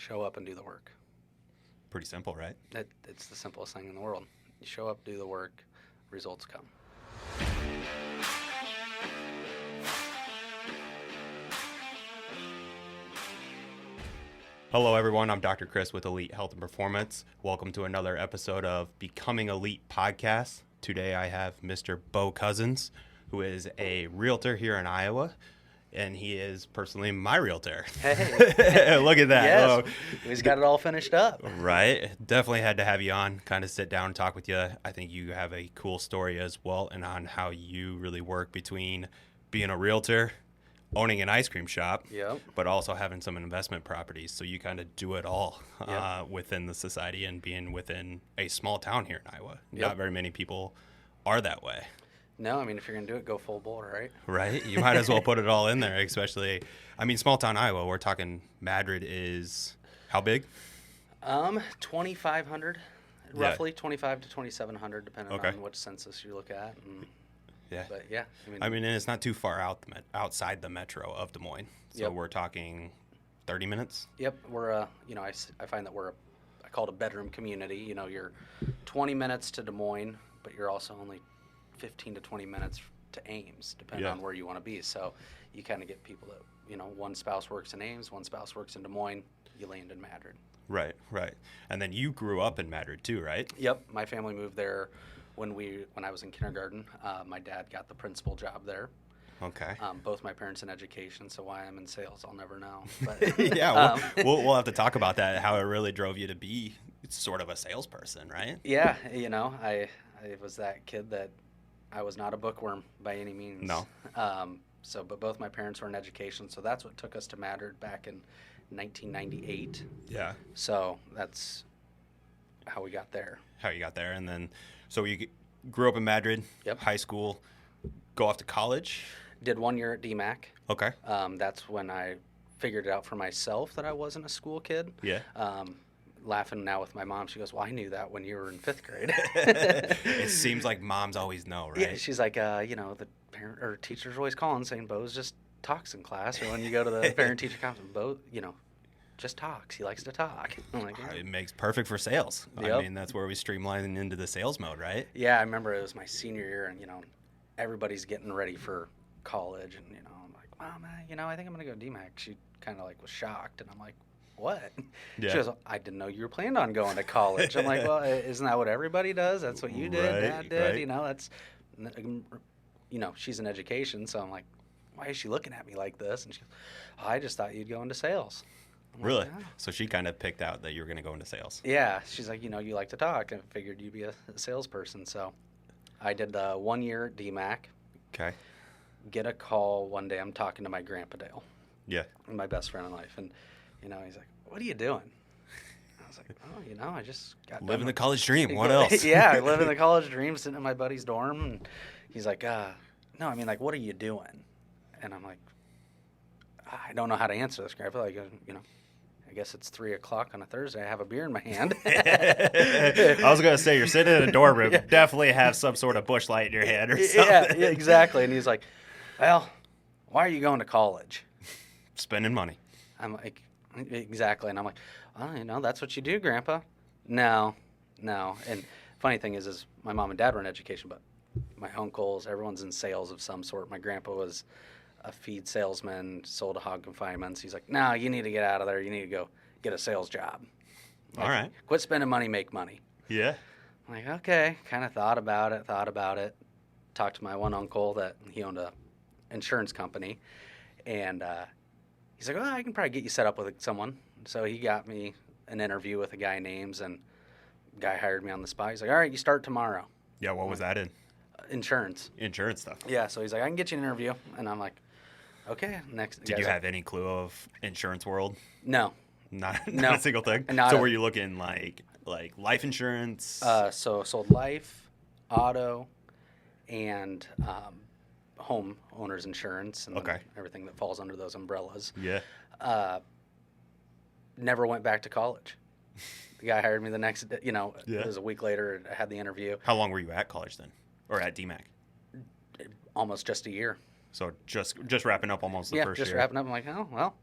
Show up and do the work. Pretty simple, right? It's the simplest thing in the world. You show up, do the work, results come. Hello, everyone. I'm Dr. Chris with Elite Health and Performance. Welcome to another episode of Becoming Elite Podcast. Today, I have Mr. Bo Cosens, who is a realtor here in Iowa, and he is personally my realtor. Hey. Look at that. Yes, Oh. he's got it all finished up. Right. Definitely had to have you on, kind of sit down and talk with you. I think you have a cool story as well, and on how you really work between being a realtor, owning an ice cream shop, Yep. but also having some investment properties. So you kind of do it all within the society and being within a small town here in Iowa. Yep. Not very many people are that way. No, I mean, if you're going to do it, go full bore, right? Right? You might as well put it all in there, especially, I mean, small town Iowa, we're talking Madrid is how big? 2,500, roughly 25 to 2,700, depending on which census you look at. Yeah. But yeah, I mean, and it's not too far outside the metro of Des Moines. So we're talking 30 minutes. Yep. We're, I find that I call it a bedroom community. You know, you're 20 minutes to Des Moines, but you're also only 15 to 20 minutes to Ames, depending on where you want to be. So you kind of get people that, one spouse works in Ames, one spouse works in Des Moines, you land in Madrid. Right. And then you grew up in Madrid too, right? Yep. My family moved there when I was in kindergarten. My dad got the principal job there. Okay. Both my parents in education, so why I'm in sales, I'll never know. But, yeah, we'll have to talk about that, how it really drove you to be sort of a salesperson, right? Yeah, I was that kid that I was not a bookworm by any means. No. But both my parents were in education, so that's what took us to Madrid back in 1998. Yeah. So that's how we got there. And then, so you grew up in Madrid, high school, go off to college? Did 1 year at DMAC. Okay. That's when I figured it out for myself that I wasn't a school kid. Yeah. Laughing now with my mom, she goes, well, I knew that when you were in 5th grade. It seems like moms always know, right? Yeah, she's like, the parent or teacher's always calling saying Bo's just talks in class, or when you go to the parent-teacher conference, Bo, just talks. He likes to talk. I'm like, yeah. It makes perfect for sales. Yep. I mean, that's where we streamline into the sales mode, right? Yeah, I remember it was my senior year, and, everybody's getting ready for college, and, I'm like, Mom, I think I'm going to go to DMAC. She kind of, was shocked, and I'm like, what? Yeah. She goes, I didn't know you were planning on going to college. I'm like, well, isn't that what everybody does? That's what you did, Dad did, that's, she's in education, so I'm like, why is she looking at me like this? And she goes, I just thought you'd go into sales. I'm Really? like, oh. So she kind of picked out that you were going to go into sales. Yeah, she's like, you like to talk, and figured you'd be a salesperson. So I did 1 year at DMAC. Okay. Get a call one day. I'm talking to my grandpa Dale. Yeah. My best friend in life. And, he's like, what are you doing? I was like, I just got living the college dream. What else? Yeah, I live in the college dream, sitting in my buddy's dorm. And he's like, no, what are you doing? And I'm like, I don't know how to answer this, Grandpa. Like, I guess it's 3:00 on a Thursday. I have a beer in my hand. I was going to say, you're sitting in a dorm room. Definitely have some sort of bush light in your hand or something. Yeah, exactly. And he's like, well, why are you going to college? Spending money. I'm like, exactly. And I'm like, well, that's what you do, Grandpa. No. And funny thing is my mom and dad were in education, but my uncles, everyone's in sales of some sort. My grandpa was a feed salesman, sold hog confinements. He's like, no, you need to get out of there. You need to go get a sales job. All right. Quit spending money, make money. Yeah. I'm like, okay. Kind of thought about it. Talked to my one uncle that he owned a insurance company. And he's like, I can probably get you set up with someone. So he got me an interview with a guy named Ames, and guy hired me on the spot. He's like, all right, you start tomorrow. Yeah, what was that in? Insurance stuff. Yeah, so he's like, I can get you an interview. And I'm like, okay, next. Did you have any clue of insurance world? No. Not a single thing? Were you looking like life insurance? So sold life, auto, and home owner's insurance and everything that falls under those umbrellas. Yeah. Never went back to college. The guy hired me the next day, it was a week later. I had the interview. How long were you at college then? Or at DMAC? Almost just a year. So just wrapping up almost the first year. Yeah, just wrapping up. I'm like, oh, well,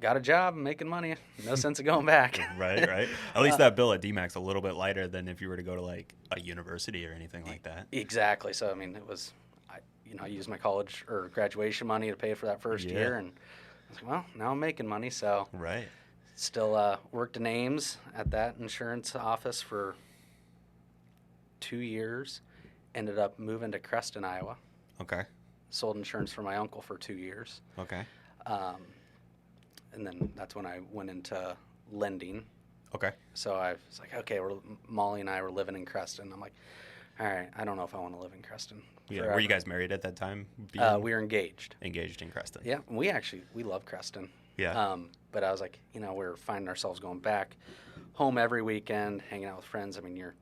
got a job, making money. No sense of going back. Right, right. At least that bill at DMAC's a little bit lighter than if you were to go to like a university or anything like that. Exactly. So I mean, it was, I used my college or graduation money to pay for that first Yeah. year, and I was like, well, now I'm making money, so Right. still worked in Ames at that insurance office for 2 years. Ended up moving to Creston, Iowa. Okay. Sold insurance for my uncle for 2 years. Okay. Um, and then that's when I went into lending. Okay. So I was like, okay, Molly and I were living in Creston. I'm like, all right, I don't know if I want to live in Creston. Yeah. forever. Were you guys married at that time? We were engaged. Engaged in Creston. Yeah, we love Creston. Yeah. But I was like, we're finding ourselves going back home every weekend, hanging out with friends. I mean, you're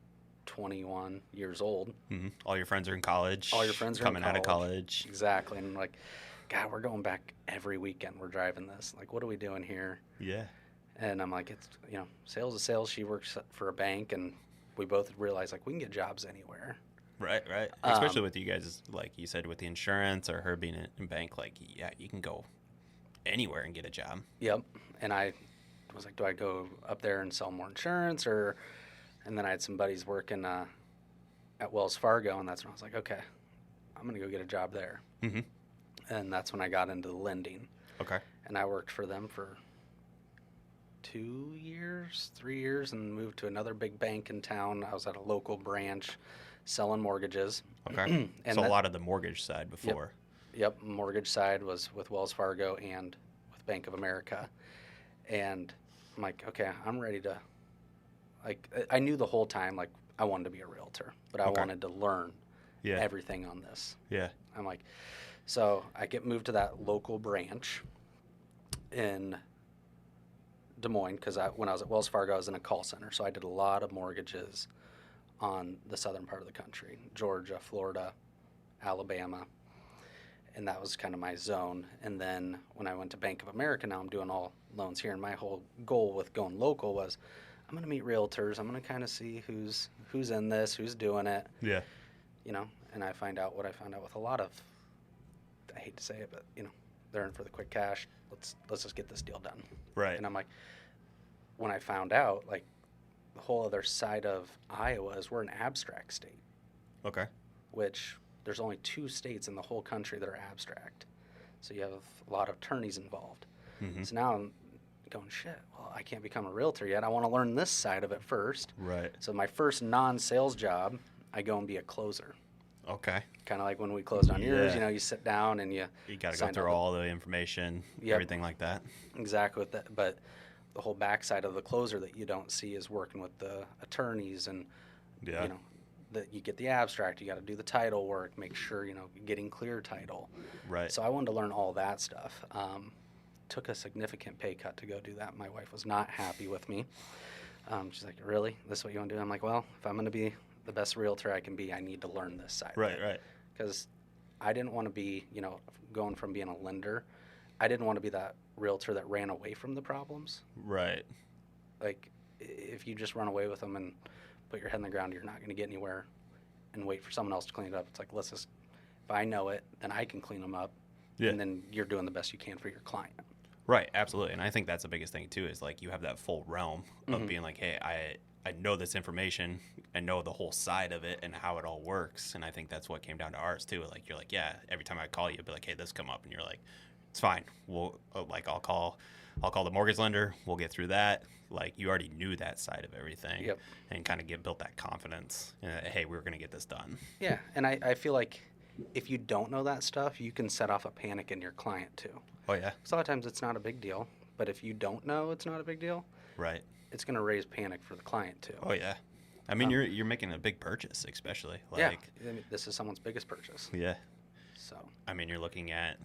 21 years old. Mm-hmm. All your friends are in college. All your friends are coming in out of college. Exactly. And like, God, we're going back every weekend. We're driving this. Like, what are we doing here? Yeah. And I'm like, it's, sales is sales. She works for a bank, and we both realized, like, we can get jobs anywhere. Right, right. Especially with you guys, like you said, with the insurance or her being in bank, like, yeah, you can go anywhere and get a job. Yep. And I was like, do I go up there and sell more insurance? And then I had some buddies working at Wells Fargo, and that's when I was like, okay, I'm going to go get a job there. Mm-hmm. And that's when I got into the lending. Okay. And I worked for them for 2 years, 3 years, and moved to another big bank in town. I was at a local branch selling mortgages. Okay. And So a lot of the mortgage side before. Yep, mortgage side was with Wells Fargo and with Bank of America. And I'm like, okay, I'm ready to, like, I knew the whole time, like, I wanted to be a realtor, but I Okay. wanted to learn Yeah. everything on this. Yeah. I'm like, so I get moved to that local branch in Des Moines because when I was at Wells Fargo, I was in a call center. So I did a lot of mortgages on the southern part of the country, Georgia, Florida, Alabama. And that was kind of my zone. And then when I went to Bank of America, now I'm doing all loans here. And my whole goal with going local was I'm going to meet realtors. I'm going to kind of see who's in this, who's doing it. Yeah. And I find out what I found out with a lot of, I hate to say it, but, they're in for the quick cash. Let's just get this deal done. Right. And I'm like, when I found out, like, the whole other side of Iowa is we're an abstract state, Okay. which there's only 2 states in the whole country that are abstract. So you have a lot of attorneys involved. Mm-hmm. So now I'm going, shit, well, I can't become a realtor yet. I want to learn this side of it first. Right. So my first non-sales job, I go and be a closer. Okay. Kind of like when we closed on yours, Yeah. you sit down and you got to go sign through all the information, Yep. everything like that. Exactly with that. But the whole backside of the closer that you don't see is working with the attorneys and, Yeah. that you get the abstract, you got to do the title work, make sure, getting clear title. Right. So I wanted to learn all that stuff. Took a significant pay cut to go do that. My wife was not happy with me. She's like, really? This is what you want to do? I'm like, well, if I'm going to be the best realtor I can be, I need to learn this side. Right, right. Because I didn't want to be, going from being a lender, I didn't want to be that realtor that ran away from the problems. Right. Like, if you just run away with them and put your head in the ground, you're not going to get anywhere and wait for someone else to clean it up. It's like, if I know it, then I can clean them up. Yeah. And then you're doing the best you can for your client. Right, absolutely. And I think that's the biggest thing too, is like you have that full realm of being like, hey, I know this information, I know the whole side of it and how it all works. And I think that's what came down to ours too. Like, you're like, yeah, every time I call you, be like, hey, this come up, and you're like, it's fine. I'll call the mortgage lender. We'll get through that. Like, you already knew that side of everything. Yep. And kind of built that confidence. Hey, we're going to get this done. Yeah, and I feel like if you don't know that stuff, you can set off a panic in your client too. Oh yeah. So a lot of times it's not a big deal, but if you don't know it's not a big deal, Right. it's going to raise panic for the client too. Oh yeah. I mean, you're making a big purchase, especially. Yeah, Like, I mean, this is someone's biggest purchase. yeah. So I mean, you're looking at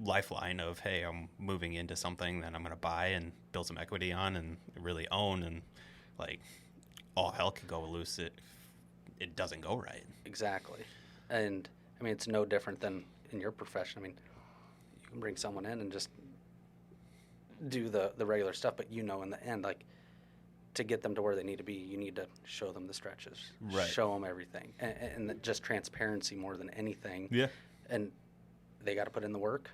lifeline of, hey, I'm moving into something that I'm going to buy and build some equity on and really own, and like all hell could go loose if it doesn't go right. exactly, and I mean it's no different than in your profession. I mean, you can bring someone in and just do the regular stuff, but in the end, like, to get them to where they need to be, you need to show them the stretches, Right. show them everything, and just transparency more than anything. Yeah. And they got to put in the work.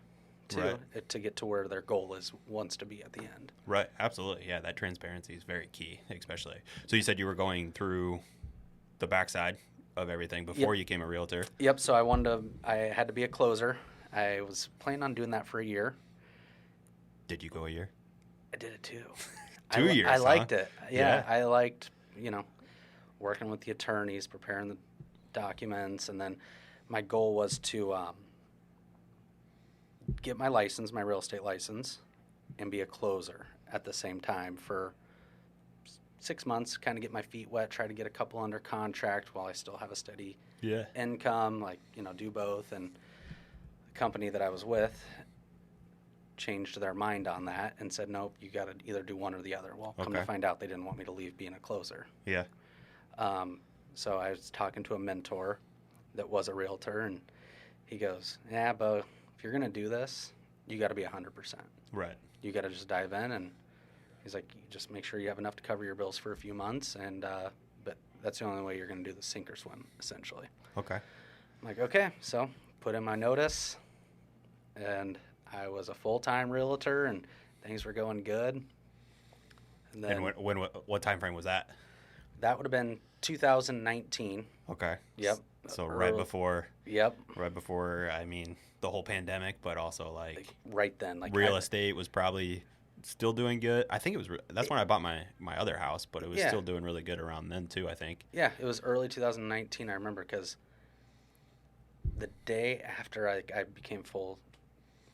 too, Right. to get to where their goal wants to be at the end. Right. Absolutely. Yeah. That transparency is very key, especially. So you said you were going through the backside of everything before you became a realtor. Yep. So I had to be a closer. I was planning on doing that for a year. Did you go a year? I did it too. 2 years. I liked huh? it. Yeah, I liked, working with the attorneys, preparing the documents, and then my goal was to get my license, my real estate license, and be a closer at the same time for 6 months, kind of get my feet wet, try to get a couple under contract while I still have a steady Yeah. income, do both. And the company that I was with changed their mind on that and said, nope, you got to either do one or the other. Well, come to find out, they didn't want me to leave being a closer. Yeah. So I was talking to a mentor that was a realtor, and he goes, yeah, but if you're going to do this, you got to be 100%. Right. You got to just dive in, and he's like, you just make sure you have enough to cover your bills for a few months, and but that's the only way you're going to do the sink or swim, essentially. Okay. I'm like, okay, so put in my notice, and I was a full-time realtor, and things were going good. And then what time frame was that? that would have been 2019. Okay. Yep. So right before. Yep. Right before, I mean, the whole pandemic, but also like right then, real estate was probably still doing good. I think it was. That's when I bought my other house, but it was still doing really good around then too, I think. Yeah, it was early 2019. I remember because the day after I became full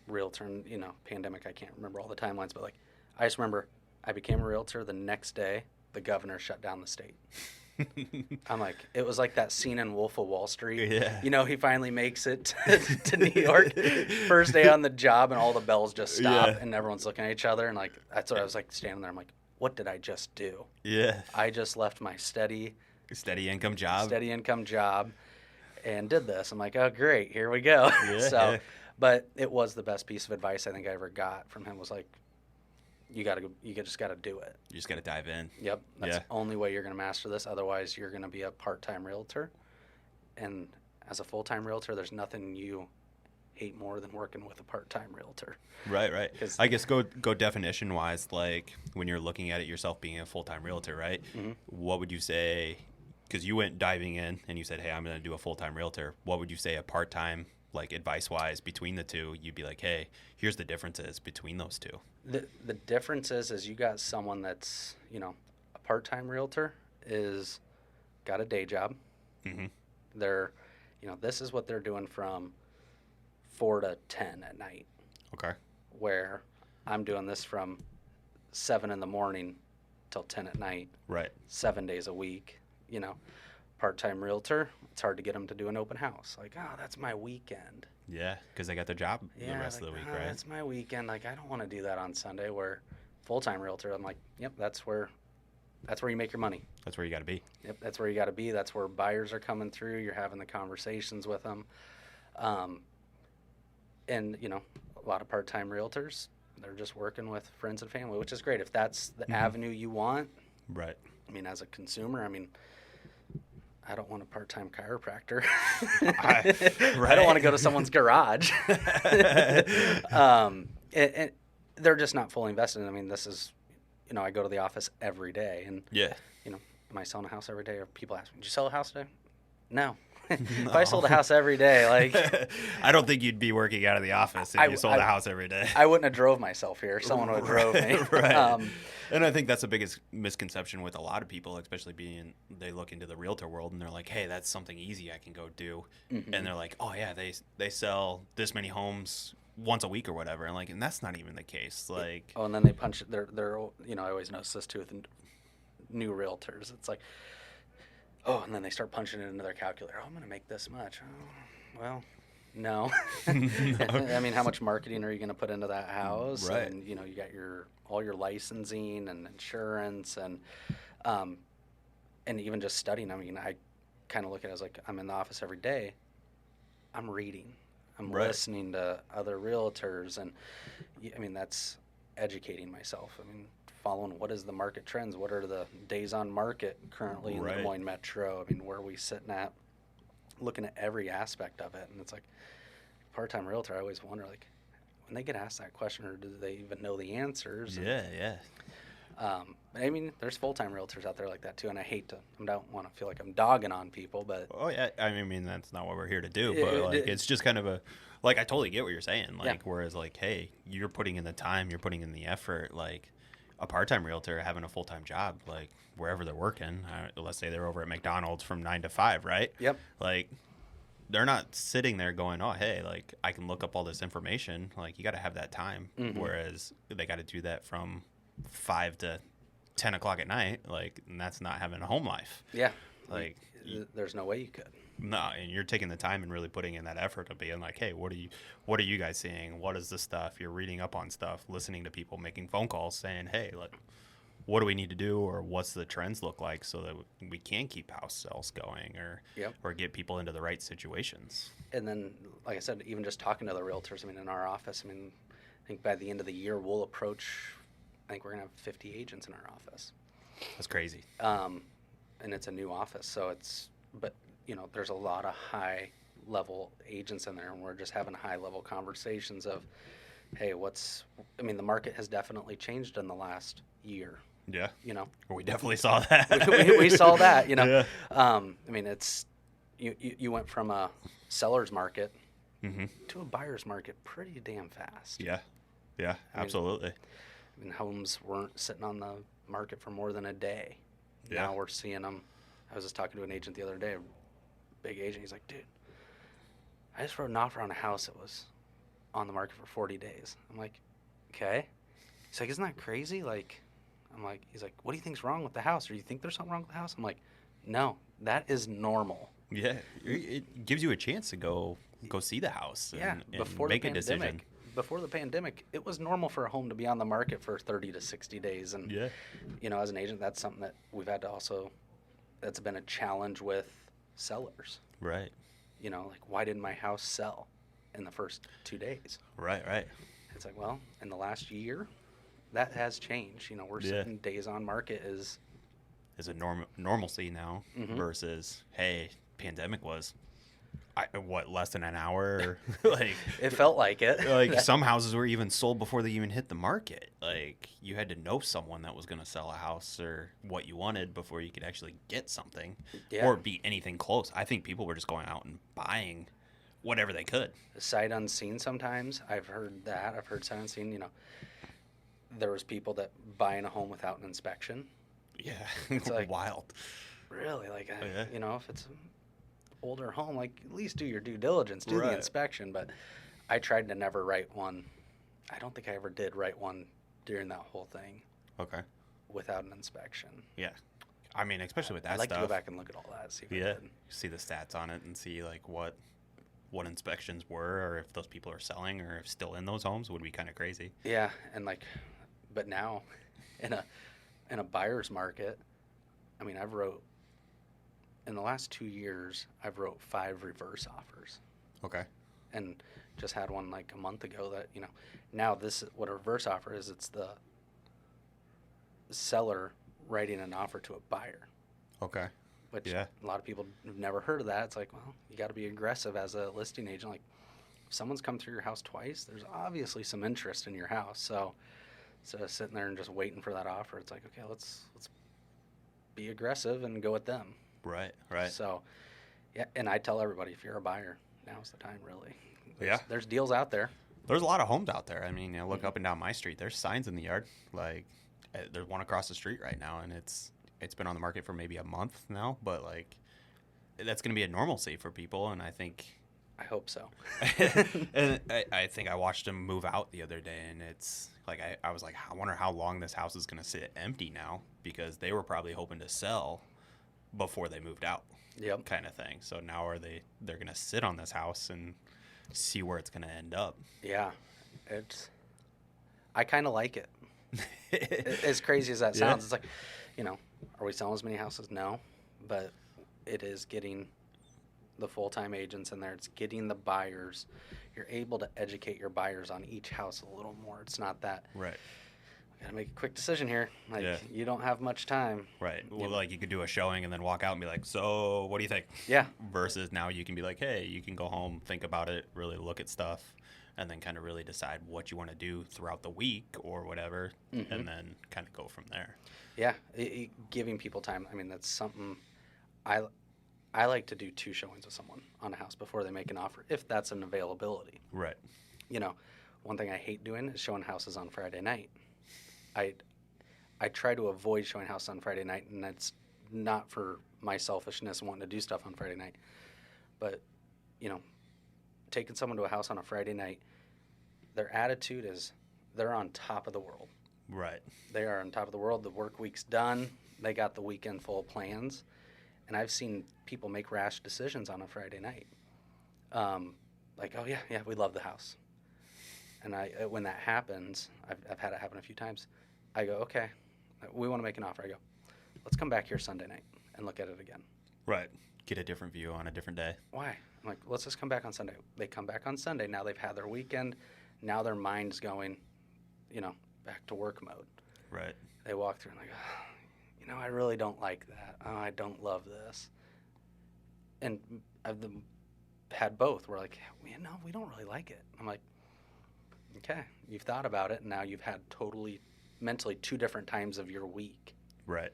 realtor, and pandemic, I can't remember all the timelines, but I just remember I became a realtor. The next day, the governor shut down the state. I'm like, it was like that scene in Wolf of Wall Street. Yeah. He finally makes it to New York, first day on the job, and all the bells just stop, and everyone's looking at each other, and that's what I was standing there. I'm like, what did I just do? Yeah. I just left my steady income job and did this. I'm like, oh great, here we go. Yeah. But it was the best piece of advice I think I ever got from him, was like, you just got to do it. You just got to dive in. Yep. That's the only way you're going to master this. Otherwise, you're going to be a part-time realtor. And as a full-time realtor, there's nothing you hate more than working with a part-time realtor. Right. I guess go definition-wise, like when you're looking at it yourself being a full-time realtor, right? Mm-hmm. What would you say, because you went diving in and you said, hey, I'm going to do a full-time realtor. What would you say a part-time, like advice-wise between the two? You'd be like, hey, here's the differences between those two. The difference is you got someone that's, a part-time realtor is got a day job. Mm-hmm. They're, this is what they're doing from 4 to 10 at night. Okay. Where I'm doing this from 7 in the morning till 10 at night. Right. 7 days a week. Part-time realtor, it's hard to get them to do an open house. Like, oh, that's my weekend. Yeah, because they got their job the rest of the week, right? That's my weekend. Like, I don't want to do that on Sunday. Where full-time realtor, I'm like, yep, that's where you make your money. That's where you got to be. Yep, that's where you got to be. That's where buyers are coming through. You're having the conversations with them. And, a lot of part-time realtors, they're just working with friends and family, which is great. If that's the avenue you want. Right. I mean, as a consumer, I don't want a part-time chiropractor. Right. I don't want to go to someone's garage. And they're just not fully invested. This is, I go to the office every day, and am I selling a house every day? Or people ask me, "Did you sell a house today?" No. If I sold a house every day, I don't think you'd be working out of the office if you sold a house every day. I wouldn't have drove myself here. Someone would have drove me. Right. And I think that's the biggest misconception with a lot of people, especially they look into the realtor world and they're like, hey, that's something easy I can go do. Mm-hmm. And they're like, oh yeah, they sell this many homes once a week or whatever. And that's not even the case. And then they punch they're I always notice this too with new realtors. It's like, and then they start punching it into their calculator. I'm going to make this much. Oh, well, no. No. How much marketing are you going to put into that house? Right. And, you got all your licensing and insurance and even just studying. I kind of look at it as like I'm in the office every day. I'm reading. I'm listening to other realtors. And, that's educating myself. Following what is the market trends, what are the days on market currently in the Des Moines Metro, where are we sitting at, looking at every aspect of it. And it's like, part-time realtor, I always wonder, when they get asked that question, or do they even know the answers? Yeah. I mean, there's full-time realtors out there like that too, and I don't want to feel like I'm dogging on people, but Oh yeah, I mean that's not what we're here to do, but like it's just kind of like I totally get what you're saying. Like whereas like, hey, you're putting in the time, you're putting in the effort. Like a part-time realtor having a full-time job, like wherever they're working, let's say they're over at McDonald's from 9 to 5, right? Yep. Like they're not sitting there going, oh hey, like I can look up all this information. Like you got to have that time. Mm-hmm. Whereas they got to do that from 5 to 10 o'clock at night, like, and that's not having a home life. Yeah. Like, there's no way you could. No, and you're taking the time and really putting in that effort of being like, hey, what are you guys seeing? What is the stuff? You're reading up on stuff, listening to people, making phone calls, saying, hey, like, what do we need to do, or what's the trends look like so that we can keep house sales going, or get people into the right situations. And then, like I said, even just talking to the realtors, I mean, in our office, I mean, I think by the end of the year we'll approach, I think we're gonna have 50 agents in our office. That's crazy. And it's a new office, so but you know, there's a lot of high level agents in there, and we're just having high level conversations of, hey, the market has definitely changed in the last year. Yeah. You know, we definitely saw that. we saw that, you know. Yeah. I mean, it's you went from a seller's market to a buyer's market pretty damn fast. Yeah, absolutely. I mean, homes weren't sitting on the market for more than a day. Yeah. Now we're seeing them. I was just talking to an agent the other day, a big agent. He's like, dude, I just wrote an offer on a house that was on the market for 40 days. I'm like, okay. He's like, isn't that crazy? Like, he's like, what do you think's wrong with the house? Or you think there's something wrong with the house? I'm like, no, that is normal. Yeah, it gives you a chance to go see the house and make a decision. Before the pandemic, it was normal for a home to be on the market for 30 to 60 days. And, you know, as an agent, that's something that we've had to that's been a challenge with sellers. Right. You know, like, why didn't my house sell in the first 2 days? Right. It's like, well, in the last year, that has changed. You know, we're sitting days on market is a normalcy now versus, hey, pandemic was less than an hour? Like it felt like it. Like some houses were even sold before they even hit the market. Like you had to know someone that was going to sell a house or what you wanted before you could actually get something or be anything close. I think people were just going out and buying whatever they could. Sight unseen sometimes. I've heard that. I've heard sight unseen. You know, there was people that buying a home without an inspection. Yeah, it's like wild. Really, like you know, if it's older home, like at least do your due diligence, do the inspection. But I tried to never write one. I don't think I ever did write one during that whole thing. Okay. Without an inspection. Yeah. I mean, especially with that I'd like stuff. to go back and look at all that. See if I did. See the stats on it and see like what inspections were, or if those people are selling, or if still in those homes would be kind of crazy. Yeah, and like, but now, in a buyer's market, I mean, in the last 2 years, I've wrote 5 reverse offers. Okay. And just had one like a month ago that, you know, now what a reverse offer is, it's the seller writing an offer to a buyer. Okay. Which a lot of people have never heard of that. It's like, well, you got to be aggressive as a listing agent. Like, if someone's come through your house twice, there's obviously some interest in your house. So sitting there and just waiting for that offer, it's like, okay, let's be aggressive and go with them. Right. So, yeah, and I tell everybody, if you're a buyer, now's the time, really. Yeah. There's deals out there. There's a lot of homes out there. I mean, you look up and down my street, there's signs in the yard. Like, there's one across the street right now, and it's been on the market for maybe a month now, but, like, that's going to be a normalcy for people, and I hope so. And I think I watched them move out the other day, and it's like I was like, I wonder how long this house is going to sit empty now, because they were probably hoping to sell before they moved out. Yep. Kind of thing. So now they're going to sit on this house and see where it's going to end up. Yeah. I kind of like it. As crazy as that sounds, it's like, you know, are we selling as many houses? No. But it is getting the full-time agents in there. It's getting the buyers. You're able to educate your buyers on each house a little more. It's not that. Right. Got to make a quick decision here. Like, you don't have much time. Right. Well, like, you could do a showing and then walk out and be like, so what do you think? Yeah. Versus now you can be like, hey, you can go home, think about it, really look at stuff, and then kind of really decide what you want to do throughout the week or whatever, and then kind of go from there. Yeah, giving people time. I mean, that's something I I like to do 2 showings with someone on a house before they make an offer, if that's an availability. Right. You know, one thing I hate doing is showing houses on Friday night. I I try to avoid showing houses on Friday night, and that's not for my selfishness and wanting to do stuff on Friday night, but you know, taking someone to a house on a Friday night, their attitude is they're on top of the world. Right. They are on top of the world. The work week's done. They got the weekend full of plans. And I've seen people make rash decisions on a Friday night. Like, oh, yeah, we love the house. And when that happens, I've had it happen a few times, I go, okay, we want to make an offer. I go, let's come back here Sunday night and look at it again. Right. Get a different view on a different day. Why? I'm like, let's just come back on Sunday. They come back on Sunday. Now they've had their weekend. Now their mind's going, back to work mode. Right. They walk through and like, oh, I really don't like that. Oh, I don't love this. And I've had both. We're like, no, we don't really like it. I'm like, okay, you've thought about it, and now you've had totally mentally 2 different times of your week. Right.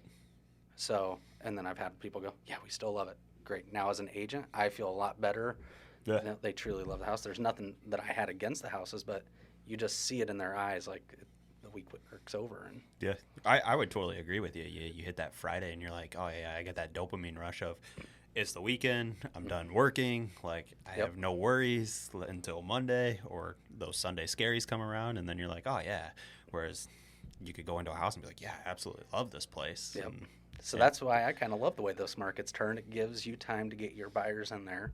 So, and then I've had people go, yeah, we still love it. Great. Now as an agent, I feel a lot better. Yeah. They truly love the house. There's nothing that I had against the houses, but you just see it in their eyes, like the week work's over. And yeah, I would totally agree with you. You hit that Friday and you're like, oh yeah, I get that dopamine rush of it's the weekend, I'm done working, like I have no worries until Monday, or those Sunday scaries come around, and then you're like, oh yeah. Whereas you could go into a house and be like, yeah, I absolutely love this place. Yep. And, so that's why I kind of love the way those markets turn. It gives you time to get your buyers in there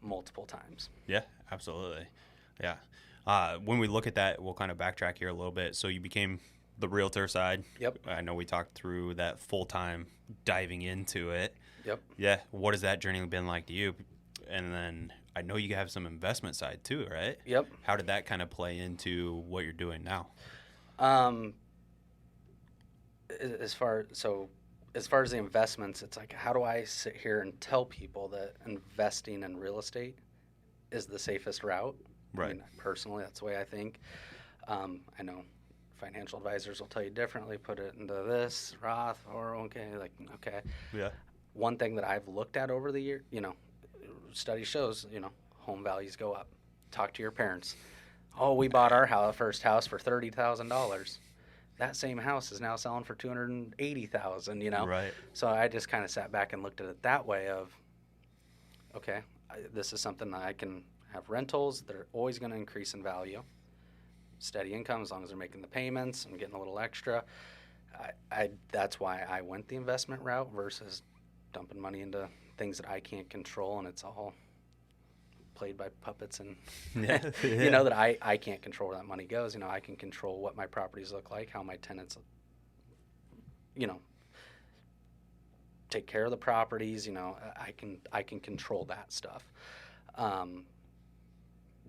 multiple times. Yeah, absolutely. Yeah. When we look at that, we'll kind of backtrack here a little bit. So you became the realtor side. Yep. I know we talked through that full-time diving into it. Yep. Yeah. What has that journey been like to you? And then I know you have some investment side too, right? Yep. How did that kind of play into what you're doing now? As far as the investments, it's like, how do I sit here and tell people that investing in real estate is the safest route? Right. I mean, personally, that's the way I think. I know financial advisors will tell you differently. Put it into this, Roth, or okay. Yeah. One thing that I've looked at over the year, study shows, home values go up. Talk to your parents. Oh, we bought our first house for $30,000. That same house is now selling for $280,000. Right. So I just kind of sat back and looked at it that way of, okay, this is something that I can have rentals. They're always going to increase in value. Steady income as long as they're making the payments and getting a little extra. That's why I went the investment route versus dumping money into things that I can't control, and it's all played by puppets and that I can't control where that money goes. I can control what my properties look like, how my tenants take care of the properties. I can control that stuff.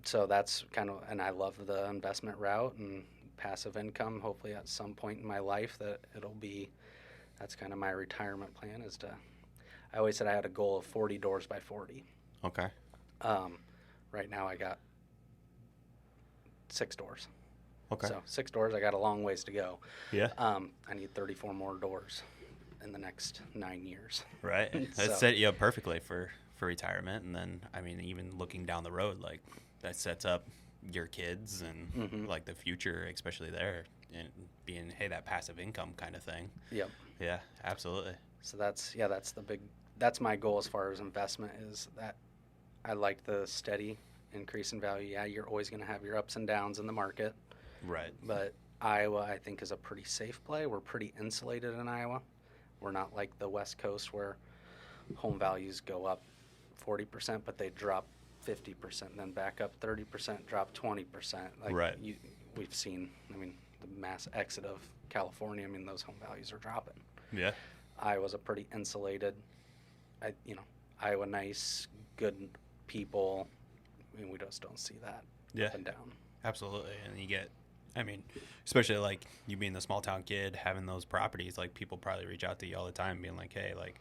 So that's kind of, and I love the investment route and passive income. Hopefully at some point in my life that's kind of my retirement plan I always said I had a goal of 40 doors by 40. Okay. Right now I got 6 doors. Okay. So 6 doors, I got a long ways to go. Yeah. I need 34 more doors in the next 9 years. Right. That set you up perfectly for retirement. And then, I mean, even looking down the road, like that sets up your kids and like the future, especially there, and being, hey, that passive income kind of thing. Yep. Yeah, absolutely. So that's my goal as far as investment, is that I like the steady increase in value. Yeah, you're always going to have your ups and downs in the market. Right. But Iowa, I think, is a pretty safe play. We're pretty insulated in Iowa. We're not like the West Coast where home values go up 40%, but they drop 50%, and then back up 30%, drop 20%. Like right. We've seen, the mass exit of California. Those home values are dropping. Yeah. Iowa's a pretty insulated, Iowa nice, good people. We just don't see that up and down. Absolutely. And you get, especially like you being the small town kid, having those properties, like people probably reach out to you all the time being like, hey, like,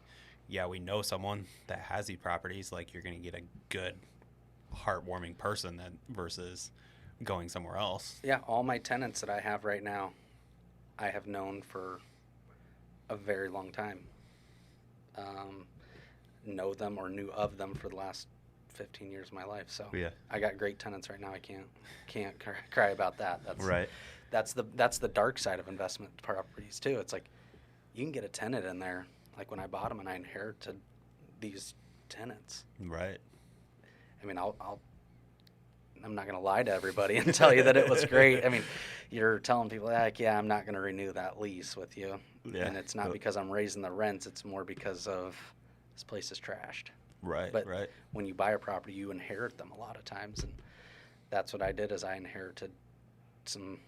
yeah, we know someone that has these properties. Like, you're going to get a good, heartwarming person versus going somewhere else. Yeah, all my tenants that I have right now, I have known for a very long time. Know them or knew of them for the last 15 years of my life. So Yeah. I got great tenants right now. I can't cry about that. Right. That's the dark side of investment properties too. It's like you can get a tenant in there. Like when I bought them and I inherited these tenants. Right. I mean, I'm not going to lie to everybody and tell you that it was great. I mean, you're telling people like, yeah, I'm not going to renew that lease with you. Yeah. And it's not because I'm raising the rents. It's more because of this place is trashed. Right. But right. when you buy a property, you inherit them a lot of times. And that's what I did is I inherited some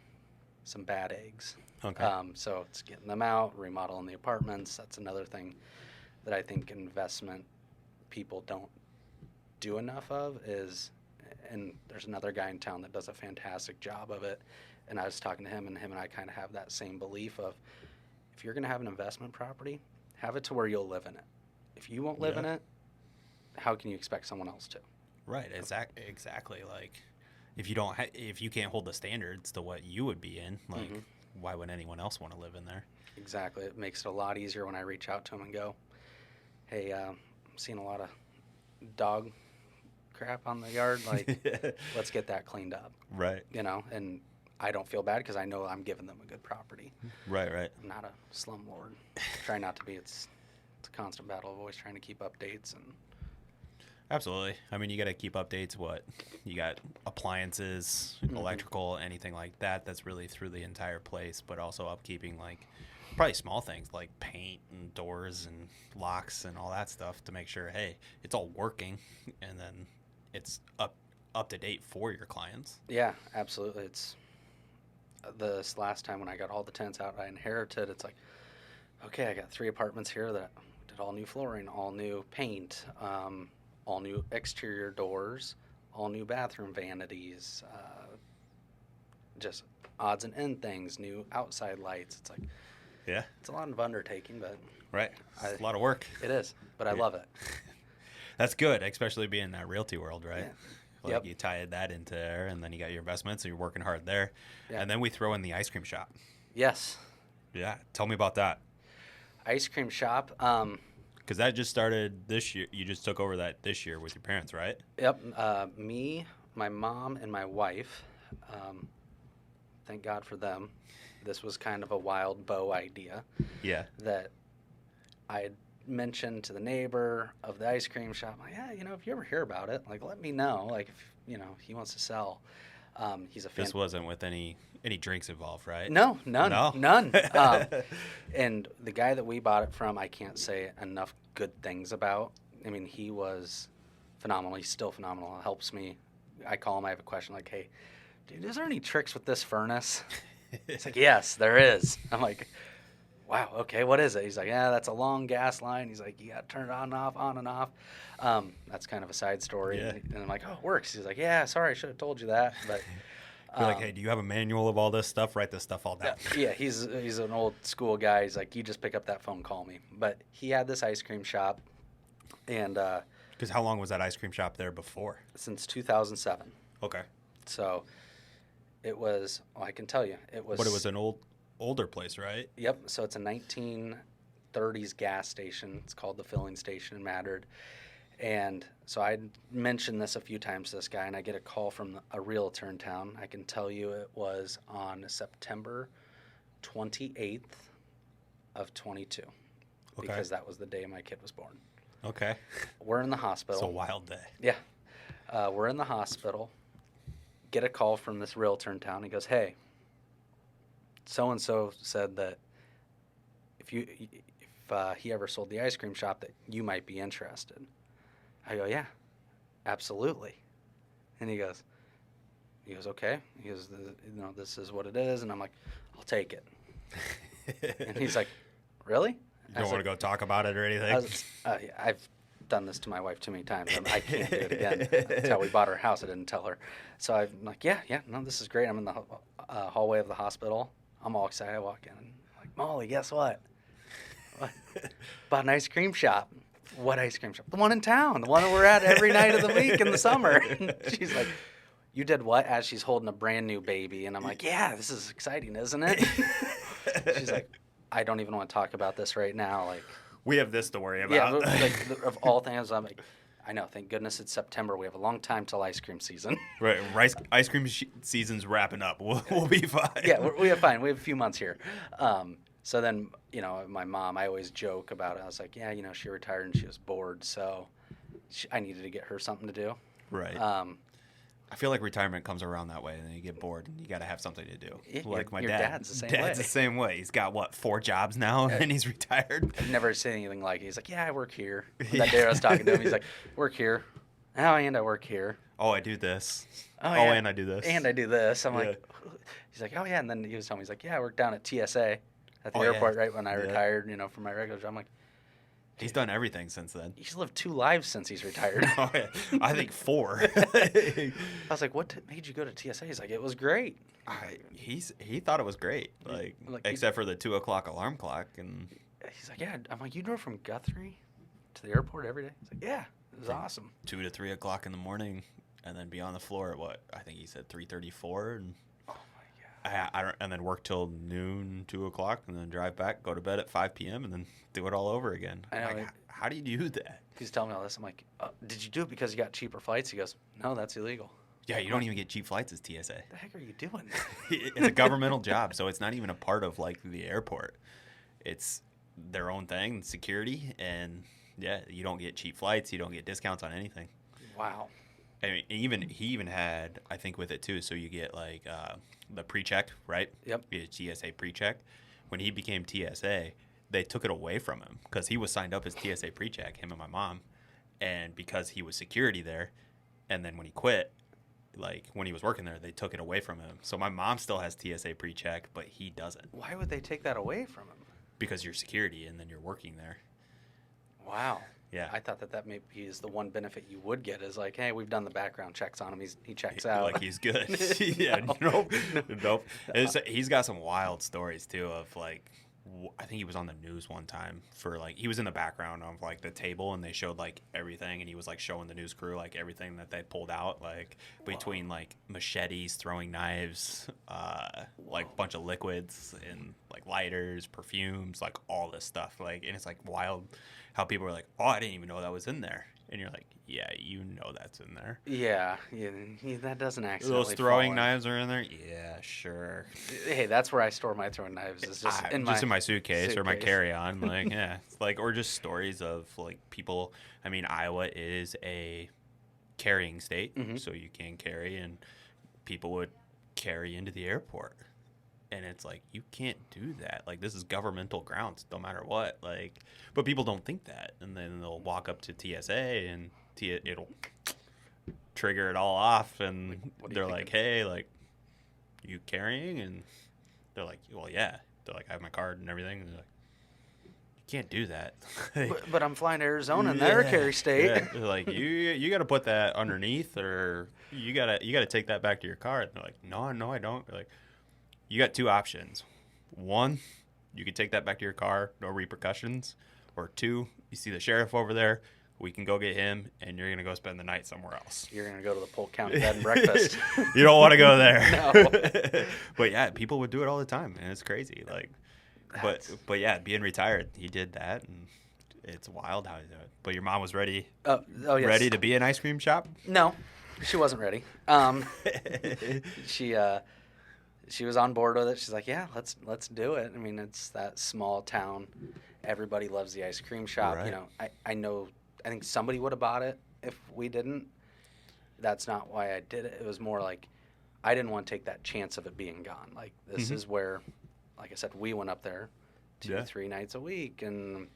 bad eggs. Okay. So it's getting them out, remodeling the apartments. That's another thing that I think investment people don't do enough of is, and there's another guy in town that does a fantastic job of it. And I was talking to him and I kind of have that same belief of if you're going to have an investment property, have it to where you'll live in it. If you won't live in it, how can you expect someone else to? Right. Exactly. Like if you don't, if you can't hold the standards to what you would be in, like why would anyone else want to live in there? Exactly. It makes it a lot easier when I reach out to them and go, hey, I'm seeing a lot of dog crap on the yard. Like, let's get that cleaned up. Right. You know, and I don't feel bad because I know I'm giving them a good property. Right. I'm not a slumlord. Try not to be. It's a constant battle of always trying to keep updates and. Absolutely. I mean, you got to keep updates. What you got, appliances, electrical, anything like that. That's really through the entire place, but also upkeeping like probably small things like paint and doors and locks and all that stuff to make sure, hey, it's all working, and then it's up to date for your clients. Yeah, absolutely. It's this last time when I got all the tenants out, I inherited. It's like, okay, I got 3 apartments here that did all new flooring, all new paint. All new exterior doors, all new bathroom vanities, just odds and end things, new outside lights. It's like, yeah, it's a lot of undertaking, but right, it's a lot of work. It is, but I love it. That's good, especially being in that realty world, right? Yeah. Like you tied that into there, and then you got your investments, so you're working hard there. Yeah. And then we throw in the ice cream shop. Yes. Yeah, tell me about that. Ice cream shop. Because that just started this year. You just took over that this year with your parents, right? Yep. Me, my mom, and my wife. Thank God for them. This was kind of a wild Bo idea. Yeah. That I had mentioned to the neighbor of the ice cream shop. Like, yeah, if you ever hear about it, like, let me know. Like, if, he wants to sell. He's a fan. This wasn't with any drinks involved, right? No, none. No? None. And the guy that we bought it from, I can't say enough good things about. I mean, he was phenomenal. He's still phenomenal. Helps me. I call him. I have a question like, hey, dude, is there any tricks with this furnace? He's like, yes, there is. I'm like, wow, okay, what is it? He's like, yeah, that's a long gas line. He's like, you got to turn it on and off. That's kind of a side story. Yeah. And I'm like, oh, it works. He's like, yeah, sorry, I should have told you that. But you're like, hey, do you have a manual of all this stuff? Write this stuff all down. Yeah, he's an old school guy. He's like, you just pick up that phone, call me. But he had this ice cream shop, and because how long was that ice cream shop there before? Since 2007. Okay. So it was. Well, I can tell you, it was. But it was an older place, right? Yep. So it's a 1930s gas station. It's called the filling station in Mattard. And so I mentioned this a few times to this guy, and I get a call from a realtor in town. I can tell you it was on September 28th of 22, because that was the day my kid was born. Okay. We're in the hospital. It's a wild day. Yeah. We're in the hospital. Get a call from this realtor in town. He goes, hey, so-and-so said that if he ever sold the ice cream shop that you might be interested. I go, yeah, absolutely. And he goes, okay. He goes, this is what it is. And I'm like, I'll take it. And he's like, really? You don't want to go talk about it or anything? I've done this to my wife too many times. I can't do it again. That's how we bought our house. I didn't tell her. So I'm like, yeah, no, this is great. I'm in the hallway of the hospital. I'm all excited. I walk in and I'm like, Molly, guess what? Bought an ice cream shop. What ice cream shop? The one in town. The one that we're at every night of the week in the summer. She's like, you did what? As she's holding a brand new baby. And I'm like, yeah, this is exciting, isn't it? She's like, I don't even want to talk about this right now. Like, We have this to worry yeah, about. like of all things, I'm like, I know. Thank goodness it's September. We have a long time till ice cream season. Right, ice cream season's wrapping up. We'll be fine. Yeah, we have fine. We have a few months here. So then, my mom, I always joke about it. I was like, yeah, she retired and she was bored, so I needed to get her something to do. Right. I feel like retirement comes around that way, and then you get bored, and you got to have something to do. Yeah, like my your dad's the same way. Dad's the same way. He's got, 4 jobs now, and he's retired? I've never seen anything like it. He's like, yeah, I work here. That day I was talking to him, he's like, work here. Oh, and I work here. Oh, I do this. Oh, yeah. And I do this. And I do this. I'm like, he's like, oh, yeah. And then he was telling me, he's like, yeah, I work down at TSA at the airport right when I retired, from my regular job. I'm like, he's done everything since then. He's lived 2 lives since he's retired. Oh, yeah. I think 4. I was like, what made you go to TSA? He's like, it was great. He thought it was great, except for the 2 o'clock alarm clock. And he's like, yeah. I'm like, you drove from Guthrie to the airport every day? He's like, yeah, it was awesome. 2 to 3 o'clock in the morning, and then be on the floor at I think he said 3:34, and oh my god, and then work till noon, 2 o'clock, and then drive back, go to bed at 5 p.m., and then do it all over again. I know. Like, how do you do that? He's telling me all this. I'm like, did you do it because you got cheaper flights? He goes, no, that's illegal. Yeah, you don't even get cheap flights as TSA. What the heck are you doing? It's a governmental job, so it's not even a part of the airport. It's their own thing, security, and yeah, you don't get cheap flights, you don't get discounts on anything. Wow. I mean, he even had, I think, with it too. So you get the pre-check, right? Yep. You get a TSA pre-check. When he became TSA, they took it away from him because he was signed up as TSA pre-check, him and my mom, and because he was security there, and then when he quit, when he was working there, they took it away from him. So my mom still has TSA pre-check, but he doesn't. Why would they take that away from him? Because you're security and then you're working there. Wow. Yeah. I thought that maybe is the one benefit you would get is like, hey, we've done the background checks on him. He checks out. Like he's good. Yeah. Nope. He's got some wild stories too of I think he was on the news one time for he was in the background of the table and they showed everything and he was showing the news crew everything that they pulled out between machetes, throwing knives, bunch of liquids and lighters, perfumes, all this stuff and it's wild how people are oh, I didn't even know that was in there. And you're like, yeah, that's in there. Yeah, that doesn't accidentally Those throwing fall knives are in there? Yeah, sure. Hey, that's where I store my throwing knives. It's just in my suitcase or my carry-on. Yeah. Or just stories of people. I mean, Iowa is a carrying state, so you can carry, and people would carry into the airport. And it's you can't do that. This is governmental grounds, no matter what. But people don't think that. And then they'll walk up to TSA and it'll trigger it all off. And they're like, hey, you carrying? And they're like, well, yeah. They're like, I have my card and everything. And they're like, you can't do that. but I'm flying to Arizona and they're a carry state. Yeah. They're like, you got to put that underneath or you gotta take that back to your car. And they're like, no, I don't. They're like, you got 2 options. 1, you can take that back to your car, no repercussions. Or 2, you see the sheriff over there, we can go get him, and you're going to go spend the night somewhere else. You're going to go to the Polk County bed and breakfast. You don't want to go there. No. But yeah, people would do it all the time, and it's crazy. But yeah, being retired, he did that, and it's wild how he did it. But your mom was ready. Oh yes. Ready to be an ice cream shop? No, she wasn't ready. She was on board with it. She's like, yeah, let's do it. I mean, it's that small town. Everybody loves the ice cream shop. Right. I think somebody would have bought it if we didn't. That's not why I did it. It was more I didn't want to take that chance of it being gone. This is where, like I said, we went up there 2-3 nights a week, and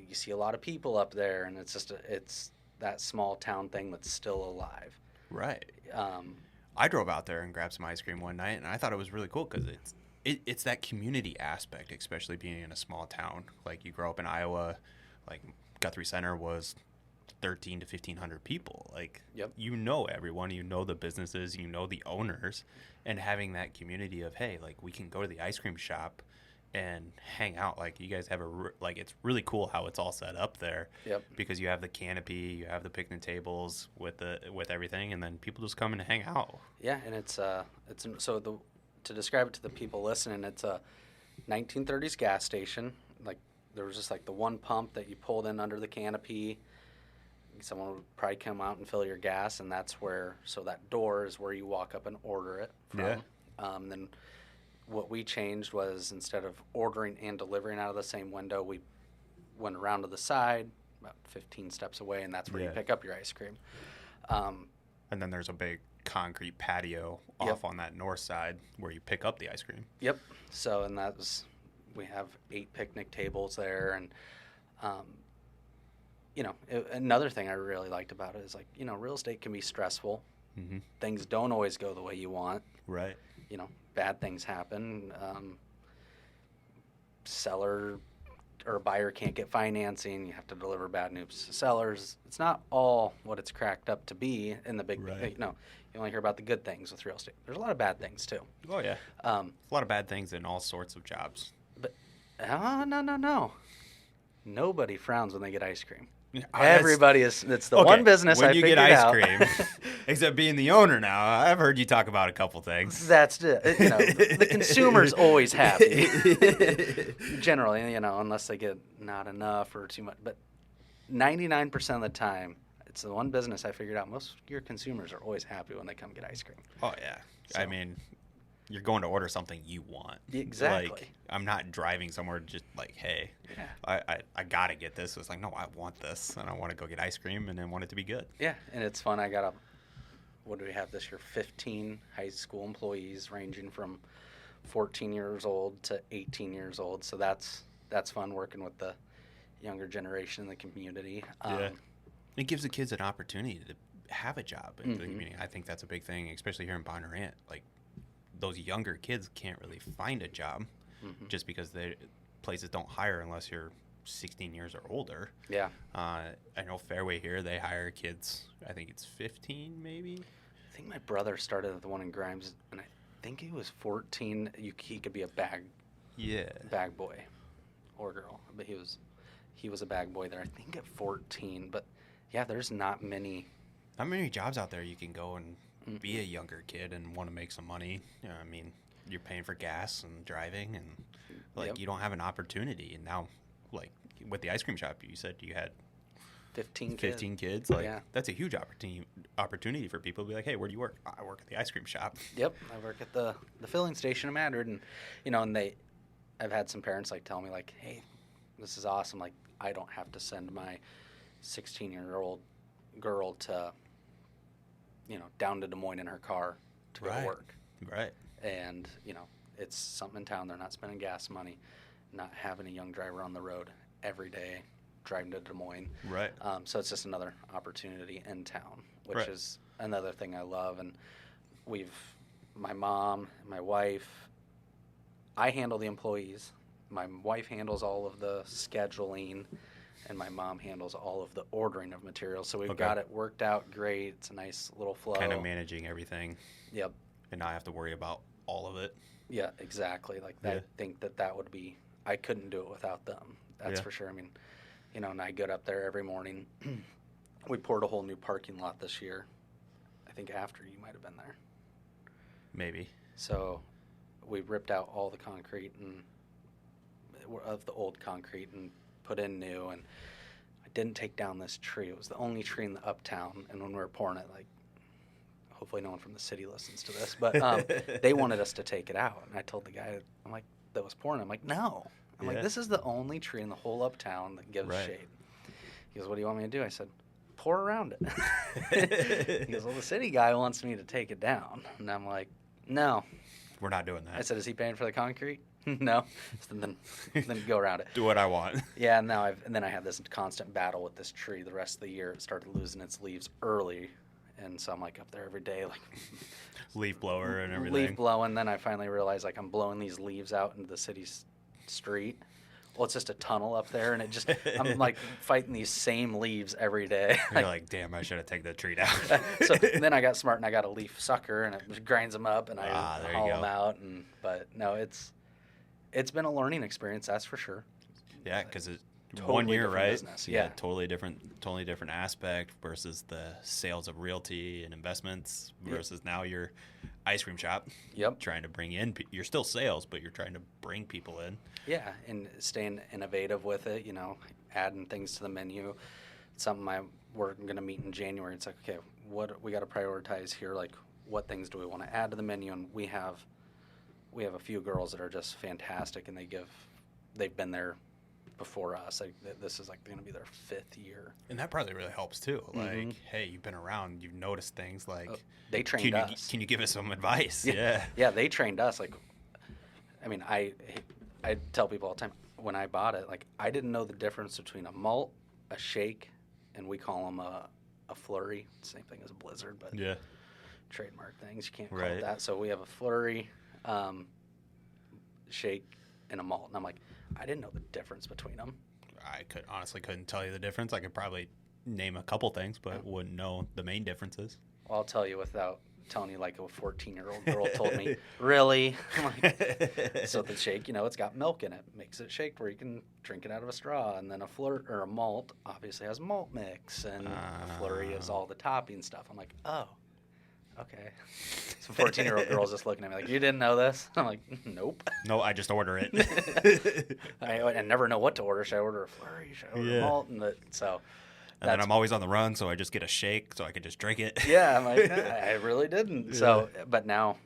you see a lot of people up there, and it's just it's that small town thing that's still alive. Right. I drove out there and grabbed some ice cream one night, and I thought it was really cool because it's that community aspect, especially being in a small town. You grow up in Iowa, Guthrie Center was 1,300 to 1,500 people. Yep. You know everyone, you know the businesses, you know the owners, and having that community of, hey, we can go to the ice cream shop and hang out. Like you guys have like it's really cool how it's all set up there. Yep. Because you have the canopy, you have the picnic tables with everything, and then people just come in and hang out. Yeah, and it's to describe it to the people listening, it's a 1930s gas station. Like there was just like the one pump that you pulled in under the canopy. Someone would probably come out and fill your gas, and that's where. So that door is where you walk up and order it from. Yeah. Then what we changed was instead of ordering and delivering out of the same window, we went around to the side, about 15 steps away, and that's where you pick up your ice cream. And then there's a big concrete patio off on that north side where you pick up the ice cream. Yep. So, and we have 8 picnic tables there. And, another thing I really liked about it is like, real estate can be stressful. Mm-hmm. Things don't always go the way you want. Right. Bad things happen. Seller or buyer can't get financing. You have to deliver bad news to sellers. It's not all what it's cracked up to be in the big. Right. You only hear about the good things with real estate. There's a lot of bad things too. Oh yeah. A lot of bad things in all sorts of jobs. But no. Nobody frowns when they get ice cream. Oh, Everybody is. It's the one business when I you figured get ice out. cream, except being the owner now. I've heard you talk about a couple things. That's it. The consumer's always happy. Generally, unless they get not enough or too much. But 99% of the time, it's the one business I figured out. Most of your consumers are always happy when they come get ice cream. Oh yeah. So, I mean, you're going to order something you want. Exactly. Like, I'm not driving somewhere just like, hey, I got to get this. It's like, no, I want this, and I want to go get ice cream, and I want it to be good. Yeah, and it's fun. I got what do we have this year? 15 high school employees ranging from 14 years old to 18 years old. So that's fun working with the younger generation in the community. It gives the kids an opportunity to have a job in the community. I think that's a big thing, especially here in Bonnarant. Like, those younger kids can't really find a job just because places don't hire unless you're 16 years or older. Yeah. I know Fairway here, they hire kids, I think it's 15 maybe. I think my brother started at the one in Grimes, and I think he was 14. He could be a bag boy or girl, but he was a bag boy there, I think at 14. But yeah, there's not many jobs out there you can go and be a younger kid and want to make some money. I mean, you're paying for gas and driving, and you don't have an opportunity. And now, like with the ice cream shop, you said you had 15 kids. Like, that's a huge opportunity for people to be like, hey, where do you work? I work at the ice cream shop. Yep, I work at the filling station in Madrid, and I've had some parents like tell me like, hey, this is awesome. Like, I don't have to send my 16-year-old girl to down to Des Moines in her car to go to work. Right. And, it's something in town. They're not spending gas money, not having a young driver on the road every day, driving to Des Moines. Right. So it's just another opportunity in town, which is another thing I love. And my mom, my wife, I handle the employees. My wife handles all of the scheduling, and my mom handles all of the ordering of materials. So we've got it worked out great. It's a nice little flow. Kind of managing everything. Yep. And not have to worry about all of it. Yeah, exactly. Like, I think that would be, I couldn't do it without them. That's for sure. I mean, and I get up there every morning. We poured a whole new parking lot this year. I think after you might have been there. Maybe. So we ripped out all the concrete of the old concrete and put in new, and I didn't take down this tree. It was the only tree in the uptown, and when we were pouring it, like, hopefully no one from the city listens to this, but they wanted us to take it out, and I told the guy, that was pouring, I'm like, no. I'm like, this is the only tree in the whole uptown that gives shade. He goes, what do you want me to do? I said, pour around it. He goes, well, the city guy wants me to take it down, and I'm like, no. We're not doing that. I said, is he paying for the concrete? No. So then go around it. Do what I want. Yeah, and then I had this constant battle with this tree the rest of the year. It started losing its leaves early, and so I'm like up there every day, like leaf blower and everything. Leaf blowing. Then I finally realized like I'm blowing these leaves out into the city's street. Well, it's just a tunnel up there, and I'm like fighting these same leaves every day. You're like, damn, I should have taken the tree down. So then I got smart, and I got a leaf sucker, and it grinds them up, and I haul them out. But no, it's it's been a learning experience, that's for sure. Yeah, because it's Totally 1 year, different right? business, yeah. totally different aspect versus the sales of realty and investments versus now your ice cream shop. Yep. Trying to bring in, you're still sales, but you're trying to bring people in. Yeah, and staying innovative with it, adding things to the menu. It's something we're going to meet in January. It's like, okay, what we got to prioritize here? Like, what things do we want to add to the menu? And we have a few girls that are just fantastic, and they've been there before us. Like, this is like going to be their 5th year. And that probably really helps too. Like, hey, you've been around, you've noticed things. Like, they trained us. Can you give us some advice? Yeah, they trained us. Like, I mean, I tell people all the time, when I bought it, like, I didn't know the difference between a malt, a shake, and we call them a flurry. Same thing as a blizzard, but trademark things. You can't call it that. So we have a flurry, shake, and a malt. And I'm like, I didn't know the difference between them. I honestly couldn't tell you the difference. I could probably name a couple things, but wouldn't know the main differences. Well, I'll tell you without telling you, like a 14-year-old girl told me. Really? I'm like, so the shake, it's got milk in it. Makes it shake where you can drink it out of a straw. And then a malt obviously has malt mix. And a flurry is all the topping stuff. I'm like, oh, okay. So 14-year-old girl's just looking at me like, you didn't know this? I'm like, nope. No, I just order it. I never know what to order. Should I order a flurry? Should I order a malt? And then I'm always on the run, so I just get a shake so I can just drink it. Yeah, I'm like, I really didn't. So, but now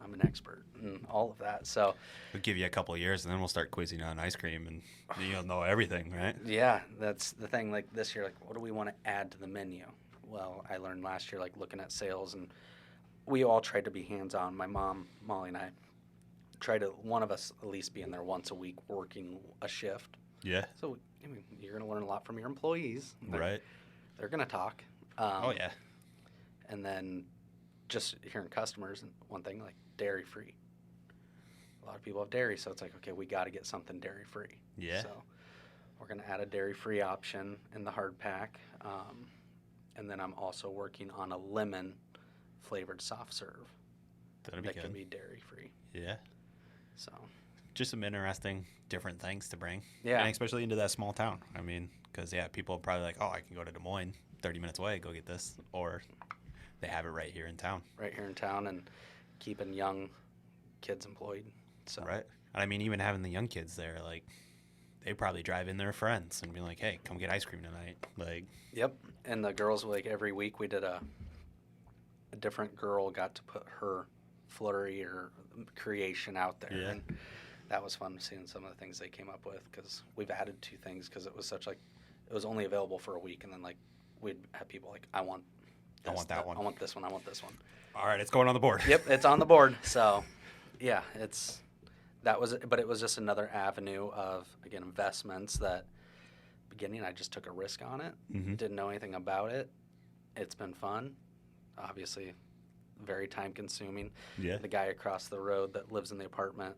I'm an expert in all of that. So we'll give you a couple of years, and then we'll start quizzing on ice cream, and you'll know everything, right? Yeah, that's the thing. Like this year, like, what do we want to add to the menu? Well, I learned last year, like looking at sales, and we all tried to be hands-on. My mom, Molly, and I tried to, one of us at least be in there once a week working a shift. Yeah. So, I mean, you're going to learn a lot from your employees. Right. They're going to talk. Oh, yeah. And then just hearing customers, and one thing, like dairy-free. A lot of people have dairy, so it's like, okay, we got to get something dairy-free. Yeah. So we're going to add a dairy-free option in the hard pack. And then I'm also working on a lemon-flavored soft serve. That'll be good. That could be dairy-free. Yeah. So just some interesting, different things to bring. Yeah. And especially into that small town. I mean, because, people are probably like, oh, I can go to Des Moines, 30 minutes away, go get this. Or they have it right here in town. Right here in town, and keeping young kids employed. So. Right. And I mean, even having the young kids there, like, they probably drive in their friends and be like, hey, come get ice cream tonight. Like. Yep. And the girls, like, every week we did a different girl got to put her flurry or creation out there. Yeah. And that was fun seeing some of the things they came up with, because we've added 2 things because it was such like, it was only available for a week, and then like we'd have people like, I want this, I want that one. I want this one. I want this one. All right, it's going on the board. Yep, it's on the board. So yeah, but it was just another avenue of, again, investments that beginning I just took a risk on it. Mm-hmm. Didn't know anything about it. It's been fun. Obviously very time consuming. Yeah. The guy across the road that lives in the apartment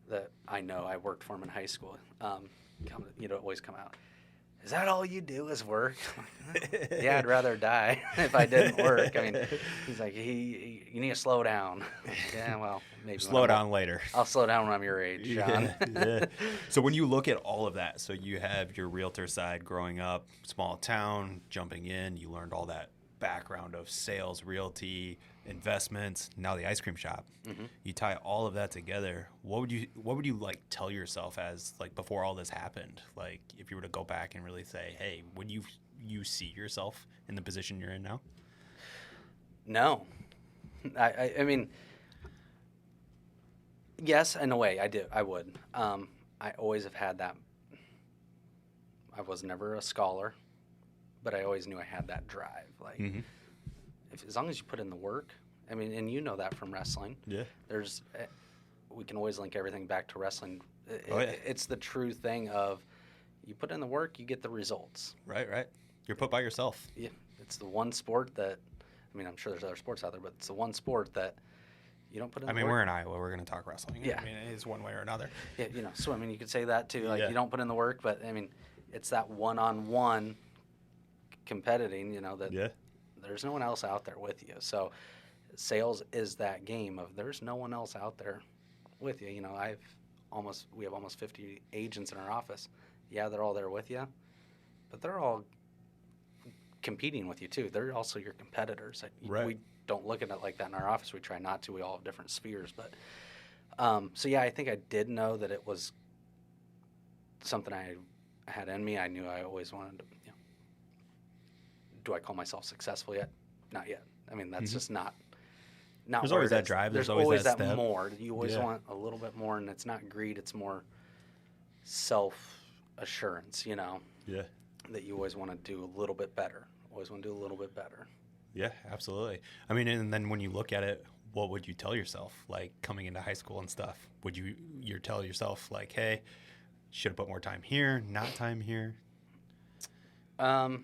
that I know, I worked for him in high school, always come out, is that all you do is work? Yeah, I'd rather die if I didn't work. I mean, he's like, you need to slow down. Yeah, well, maybe. Slow down later. I'll slow down when I'm your age, John. Yeah. So when you look at all of that, so you have your realtor side growing up, small town, jumping in, you learned all that background of sales, realty, investments, now the ice cream shop. Mm-hmm. You tie all of that together. What would you like tell yourself as, like, before all this happened? Like, if you were to go back and really say, hey, would you see yourself in the position you're in now? No. I mean, yes, in a way, I would. I always have had that. I was never a scholar, but I always knew I had that drive. Like, Mm-hmm. as long as you put in the work, I mean, and you know that from wrestling. Yeah. We can always link everything back to wrestling. Oh, yeah. It's the true thing of, you put in the work, you get the results. Right. You're put by yourself. Yeah. It's the one sport that, I mean, I'm sure there's other sports out there, but it's the one sport that you don't put in the work. we're in Iowa. We're going to talk wrestling. Yeah. I mean, it is one way or another. Yeah, swimming, you could say that too. Like, Yeah. you don't put in the work, but I mean, it's that one-on-one competing, that Yeah. there's no one else out there with you. So sales is that game of there's no one else out there with you. I've we have almost 50 agents in our office. Yeah, they're all there with you, but they're all competing with you too. They're also your competitors. Right. We don't look at it like that in our office. We try not to. We all have different spheres, but so yeah, I think I did know that it was something I had in me. I knew I always wanted to. Do I call myself successful yet? Not yet. I mean, that's just not. There's where always it that is. drive. There's always always that step. more. You always want a little bit more, and it's not greed. It's more self-assurance, Yeah. that you always want to do a little bit better. Always want to do a little bit better. Yeah, absolutely. I mean, and then when you look at it, what would you tell yourself, like coming into high school and stuff? Would you tell yourself like, hey, should have put more time here, not time here? I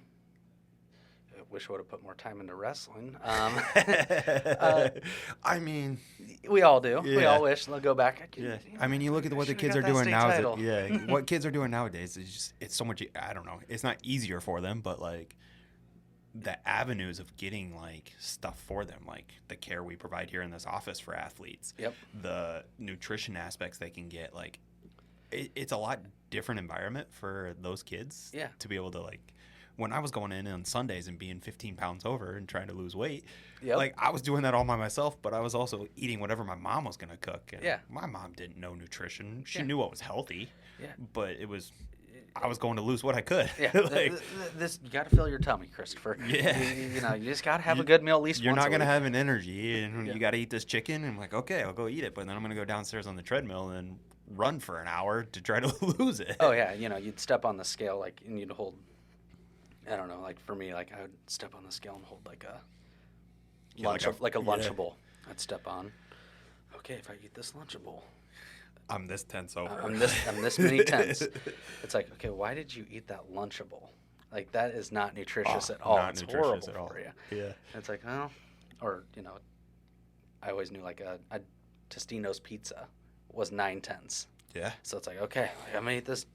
wish I would have put more time into wrestling. I mean, we all do. Yeah. We all wish they'll go back. I mean, you look at what the kids are doing now. What kids are doing nowadays is just, it's so much. I don't know. It's not easier for them, but like the avenues of getting like stuff for them, like the care we provide here in this office for athletes. Yep. The nutrition aspects they can get, like it's a lot different environment for those kids. Yeah. To be able to like. When I was going in on Sundays and being 15 pounds over and trying to lose weight, like I was doing that all by myself, but I was also eating whatever my mom was going to cook. And my mom didn't know nutrition. She knew what was healthy, but I was going to lose what I could. Yeah, like, this you got to fill your tummy, Christopher. Yeah. You just got to have a good meal at least once a week. You're not going to have an energy, and you got to eat this chicken. And I'm like, okay, I'll go eat it, but then I'm going to go downstairs on the treadmill and run for an hour to try to lose it. Oh, yeah. You'd step on the scale, and you'd hold... I don't know, like for me, like I would step on the scale and hold like a Lunchable. I'd step on. Okay, if I eat this Lunchable, I'm this tense over. I'm this many tense. It's like, okay, why did you eat that Lunchable? Like that is not nutritious at all. It's horrible for you. Yeah. And it's like, well, or I always knew like a Tostino's pizza was 9/10. Yeah. So it's like, okay, I'm gonna eat this.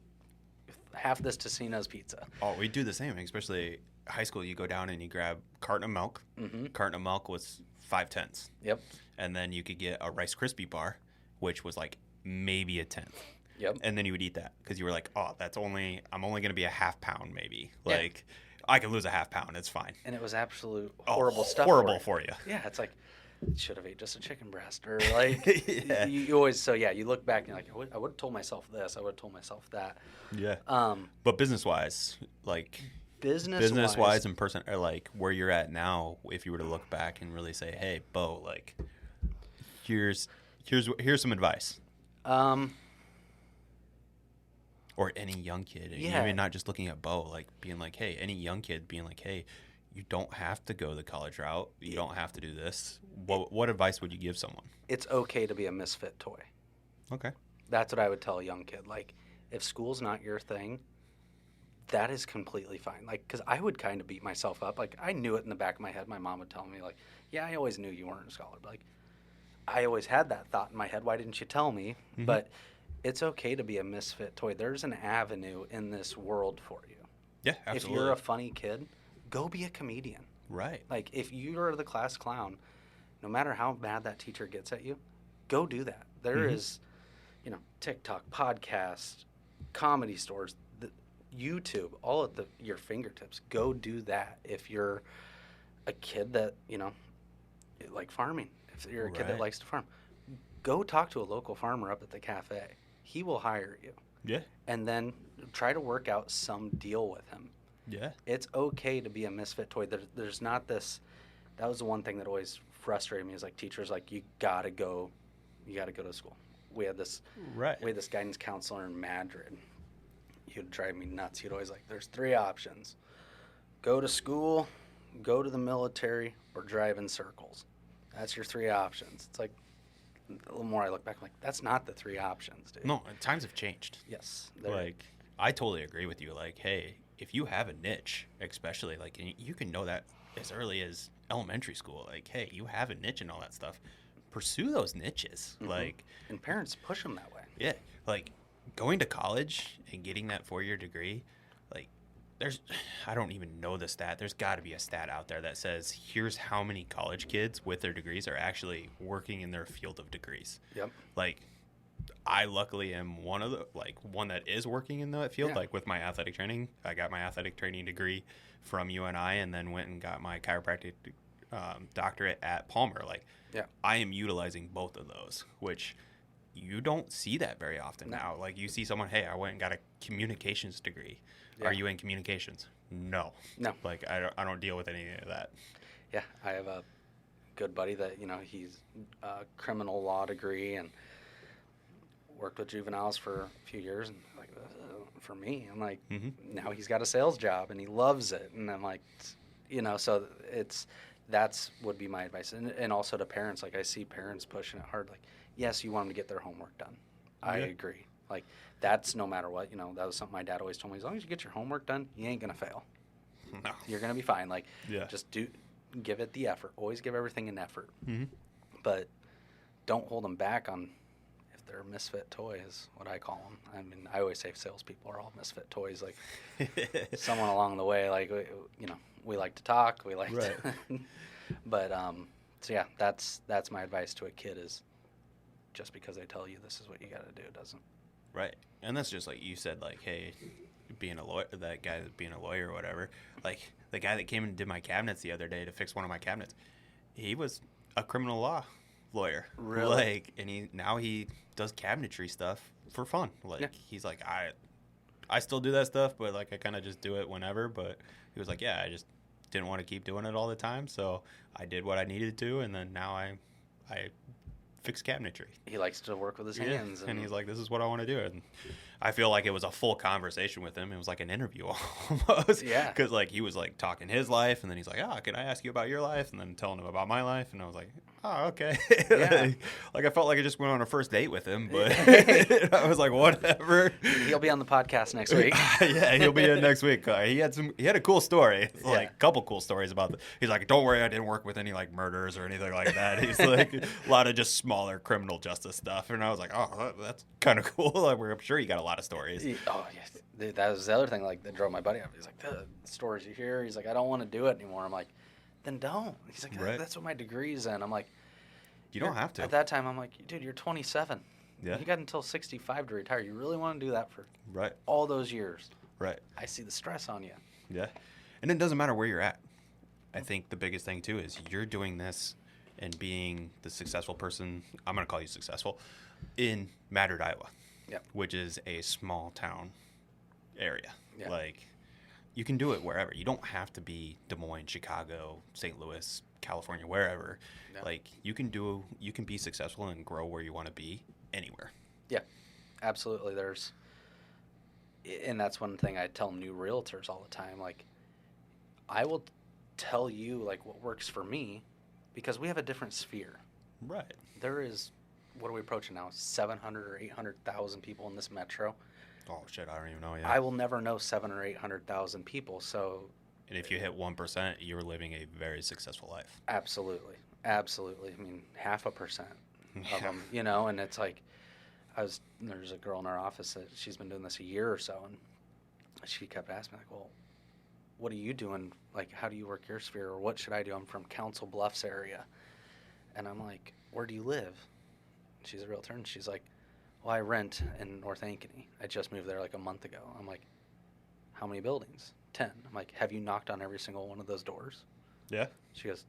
Half this Tostino's pizza. Oh, we do the same, especially high school. You go down and you grab carton of milk. Mm-hmm. Carton of milk was 5/10. Yep. And then you could get a Rice Krispie bar, which was like maybe a 10th. Yep. And then you would eat that because you were like, oh, I'm only going to be a half pound maybe. Like, I can lose a half pound. It's fine. And it was absolute horrible stuff. Horrible for you. Yeah, it's like, should have ate just a chicken breast or like you always you look back and you're like I would have told myself this, I would have told myself that. Yeah. But business wise and person or like where you're at now, if you were to look back and really say, hey, Bo, like here's some advice. Or any young kid, even not just looking at Bo, like being like, hey, any young kid being like, hey, you don't have to go the college route. You don't have to do this. What advice would you give someone? It's okay to be a misfit toy. Okay. That's what I would tell a young kid. Like, if school's not your thing, that is completely fine. Like, because I would kind of beat myself up. Like, I knew it in the back of my head. My mom would tell me, like, yeah, I always knew you weren't a scholar. But, like, I always had that thought in my head. Why didn't you tell me? Mm-hmm. But it's okay to be a misfit toy. There's an avenue in this world for you. Yeah, absolutely. If you're a funny kid, go be a comedian. Right. Like, if you're the class clown, no matter how mad that teacher gets at you, go do that. There is, TikTok, podcasts, comedy stores, YouTube, all at your fingertips. Go do that if you're a kid that, like farming. If you're a kid that likes to farm, go talk to a local farmer up at the cafe. He will hire you. Yeah. And then try to work out some deal with him. Yeah. It's okay to be a misfit toy. There's not this. That was the one thing that always frustrated me is like teachers like you gotta go to school. We had this guidance counselor in Madrid. He'd drive me nuts. He'd always like, there's 3 options: go to school, go to the military, or drive in circles. That's your 3 options. It's like a little more I look back, I'm like, that's not the 3 options, dude. No, times have changed. Yes. Like, I totally agree with you. Like, hey, if you have a niche, especially, like, you can know that as early as elementary school. Like, hey, you have a niche and all that stuff. Pursue those niches. Mm-hmm. Like, and parents push them that way. Yeah. Like, going to college and getting that 4-year degree, like, I don't even know the stat. There's got to be a stat out there that says, here's how many college kids with their degrees are actually working in their field of degrees. Yep. Like, I luckily am one that is working in that field, Yeah. like with my athletic training. I got my athletic training degree from UNI and then went and got my chiropractic doctorate at Palmer. Like, Yeah. I am utilizing both of those, which you don't see that very often No. now. Like, you see someone, hey, I went and got a communications degree. Yeah. Are you in communications? No. No. Like, I don't deal with any of that. Yeah. I have a good buddy that, he's a criminal law degree and worked with juveniles for a few years, and like, for me, I'm like, now he's got a sales job and he loves it, and I'm like, so that's would be my advice, and also to parents. Like, I see parents pushing it hard. Like, yes, you want them to get their homework done. I agree. Like, that's no matter what. That was something my dad always told me. As long as you get your homework done, you ain't gonna fail. No. You're gonna be fine. Like, Yeah. just give it the effort. Always give everything an effort, Mm-hmm. but don't hold them back on. They're misfit toys, what I call them. I mean, I always say salespeople are all misfit toys. Like, someone along the way, like, we like to talk, we like Right. to, but so yeah, that's my advice to a kid is, just because they tell you this is what you got to do doesn't. Right, and that's just like you said, like, hey, being a lawyer, that guy being a lawyer or whatever, like the guy that came and did my cabinets the other day to fix one of my cabinets, he was a criminal law lawyer. Really? Like, and he does cabinetry stuff for fun. Like, he's like, I still do that stuff, but like I kind of just do it whenever. But he was like, yeah, I just didn't want to keep doing it all the time, so I did what I needed to, and then now I fix cabinetry. He likes to work with his hands, and he's like, this is what I want to do. And I feel like it was a full conversation with him. It was like an interview almost. Yeah. Because like he was like talking his life, and then he's like, can I ask you about your life? And then telling him about my life, and I was like, oh, okay. Yeah. Like I felt like I just went on a first date with him, but I was like, whatever. He'll be on the podcast next week. Yeah, he'll be in next week. He had a cool story, like a couple cool stories about he's like, don't worry, I didn't work with any like murders or anything like that. He's like a lot of just smaller criminal justice stuff, and I was like, oh, that's kind of cool. Like, I'm sure you got a lot of stories. Oh yes, that was the other thing like that drove my buddy up. He's like, the stories you hear. He's like, I don't want to do it anymore. I'm like, then don't. He's like, Right. That's what my degree's in. I'm like, You don't have to. At that time, I'm like, dude, you're 27. Yeah. You got until 65 to retire. You really want to do that for Right. all those years? Right. I see the stress on you. Yeah. And it doesn't matter where you're at. I think the biggest thing, too, is you're doing this and being the successful person, I'm going to call you successful, in Madrid, Iowa, which is a small town area. Yeah. Like, you can do it wherever. You don't have to be Des Moines, Chicago, St. Louis, California, wherever. Yeah. Like, you can be successful and grow where you want to be anywhere. Yeah, absolutely. And that's one thing I tell new realtors all the time. Like, I will tell you, like, what works for me because we have a different sphere. Right. There is, what are we approaching now, 700 or 800,000 people in this metro. Oh, shit, I don't even know yet. I will never know 700 or 800,000 people, so... And if you hit 1%, you're living a very successful life. Absolutely. Absolutely. I mean, 0.5% of them, and it's like, there's a girl in our office that she's been doing this a year or so, and she kept asking me, like, well, what are you doing? Like, how do you work your sphere? Or what should I do? I'm from Council Bluffs area. And I'm like, where do you live? She's a realtor, and she's like, well, I rent in North Ankeny. I just moved there like a month ago. I'm like, how many buildings? 10. I'm like, have you knocked on every single one of those doors? Yeah. She goes,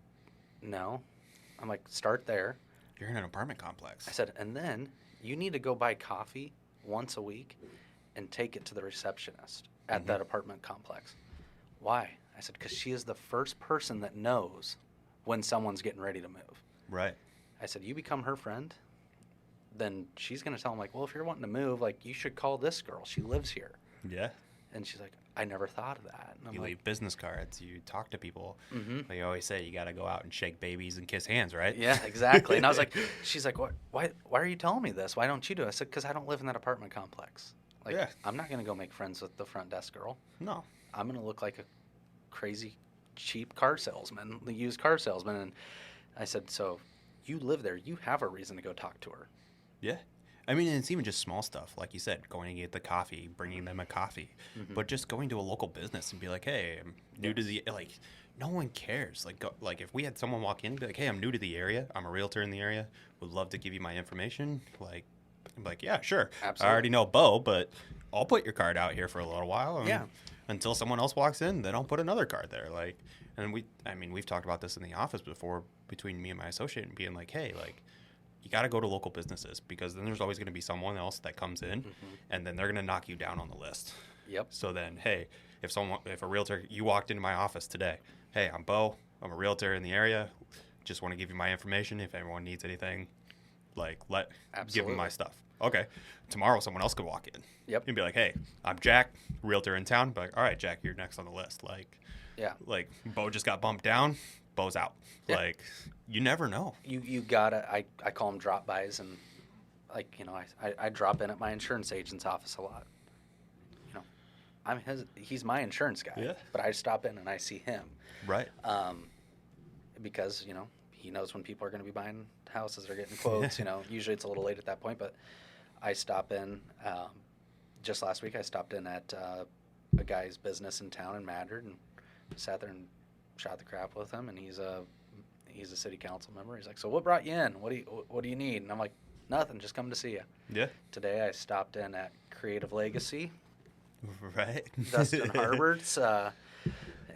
no. I'm like, start there. You're in an apartment complex. I said, and then you need to go buy coffee once a week and take it to the receptionist at that apartment complex. Why? I said, because she is the first person that knows when someone's getting ready to move. Right. I said, you become her friend, then she's going to tell him, like, well, if you're wanting to move, like, you should call this girl. She lives here. Yeah. And she's like, I never thought of that. And I'm You like, leave business cards. You talk to people. mm-hmm. Like you always say, you got to go out and shake babies and kiss hands, right? Yeah, exactly. And I was like, she's like, what? Why are you telling me this? Why don't you do it? I said, because I don't live in that apartment complex. Like, Yeah. I'm not going to go make friends with the front desk girl. No. I'm going to look like a crazy, cheap car salesman, the used car salesman. And I said, so you live there. You have a reason to go talk to her. Yeah. I mean, it's even just small stuff, like you said, going to get the coffee, bringing them a coffee, but just going to a local business and be like, hey, I'm new to the, like, no one cares. Like if we had someone walk in and be like, hey, I'm new to the area, I'm a realtor in the area, would love to give you my information, like, I'm like, yeah, sure. Absolutely. I already know Bo, but I'll put your card out here for a little while. And Yeah. until someone else walks in, then I'll put another card there. Like, and we've talked about this in the office before between me and my associate and being like, hey, like, you got to go to local businesses because then there's always going to be someone else that comes in and then they're going to knock you down on the list. Yep. So then, hey, if a realtor, you walked into my office today, hey, I'm Bo, I'm a realtor in the area. Just want to give you my information. If anyone needs anything, like, give them my stuff. Okay. Tomorrow, someone else could walk in. Yep. And be like, hey, I'm Jack, realtor in town. But all right, Jack, you're next on the list. Like, yeah. Like, Bo just got bumped down. Bo's out. Yeah. Like, you never know. You gotta. I call them drop bys, and like, you know, I drop in at my insurance agent's office a lot. You know, he's my insurance guy. Yeah. But I stop in and I see him. Right. Because, you know, he knows when people are going to be buying houses or getting quotes. You know, usually it's a little late at that point, but I stop in. Just last week, I stopped in at a guy's business in town in Madrid and sat there and shot the crap with him. And he's a city council member. He's like, "So what brought you in? What do you need?" And I'm like, "Nothing. Just come to see you." Yeah. Today I stopped in at Creative Legacy. Right. Dustin Harbert's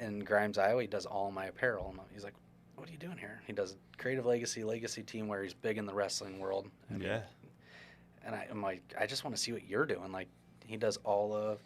in Grimes, Iowa. He does all my apparel. And he's like, "What are you doing here?" He does Creative Legacy team where he's big in the wrestling world. Yeah. And I'm like, I just want to see what you're doing. Like, he does all of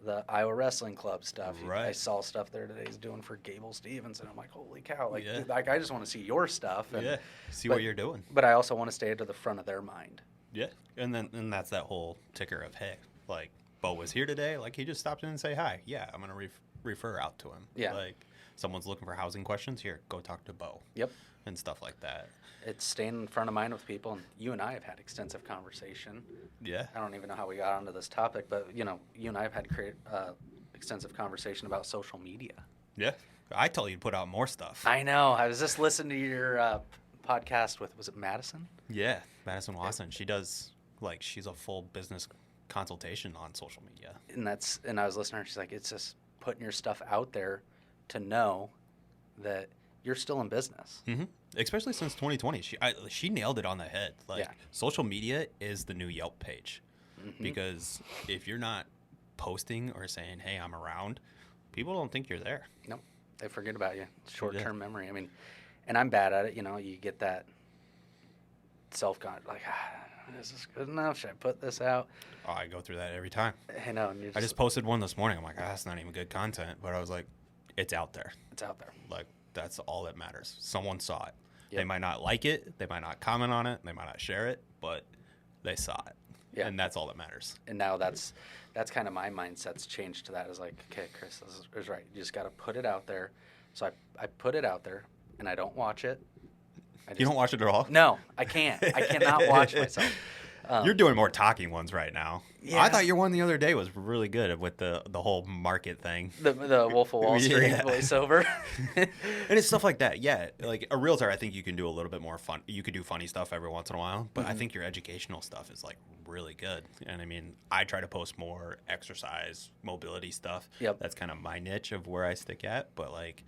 the Iowa Wrestling Club stuff. Right. I saw stuff there today he's doing for Gable Stevens, and I'm like, holy cow! Like, yeah. like I just want to see your stuff. And, yeah. See what you're doing. But I also want to stay to the front of their mind. Yeah. And that's that whole ticker of, hey, like, Bo was here today. Like, he just stopped in and say hi. Yeah, I'm gonna refer out to him. Yeah. Like, someone's looking for housing questions. Here, go talk to Bo. Yep. And stuff like that. It's staying in front of mind with people, and you and I have had extensive conversation. Yeah. I don't even know how we got onto this topic, but, you know, you and I have had extensive conversation about social media. Yeah. I told you to put out more stuff. I know. I was just listening to your podcast with, was it Madison? Yeah, Madison Wasson. She does, like, she's a full business consultation on social media. And I was listening to her, she's like, it's just putting your stuff out there to know that you're still in business. Mm-hmm. Especially since 2020. She nailed it on the head. Like, yeah. Social media is the new Yelp page. Mm-hmm. Because if you're not posting or saying, hey, I'm around, people don't think you're there. No, they forget about you. Short-term memory. I mean, and I'm bad at it. You know, you get that self-con, like, is this good enough? Should I put this out? Oh, I go through that every time. I know. I just posted one this morning. I'm like, that's not even good content. But I was like, it's out there. It's out there. Like, that's all that matters. Someone saw it. Yep. They might not like it. They might not comment on it. They might not share it. But they saw it. Yeah. And that's all that matters. And now that's kind of my mindset's changed to that. Is like, okay, Chris, this is right. You just got to put it out there. So I put it out there, and I don't watch it. You don't watch it at all? No, I can't. I cannot watch myself. You're doing more talking ones right now. Yeah. I thought your one the other day was really good with the whole market thing. The Wolf of Wall Street voiceover. And it's stuff like that. Yeah. Like a realtor, I think you can do a little bit more fun. You could do funny stuff every once in a while. But I think your educational stuff is like really good. And I mean, I try to post more exercise, mobility stuff. Yep. That's kind of my niche of where I stick at. But like,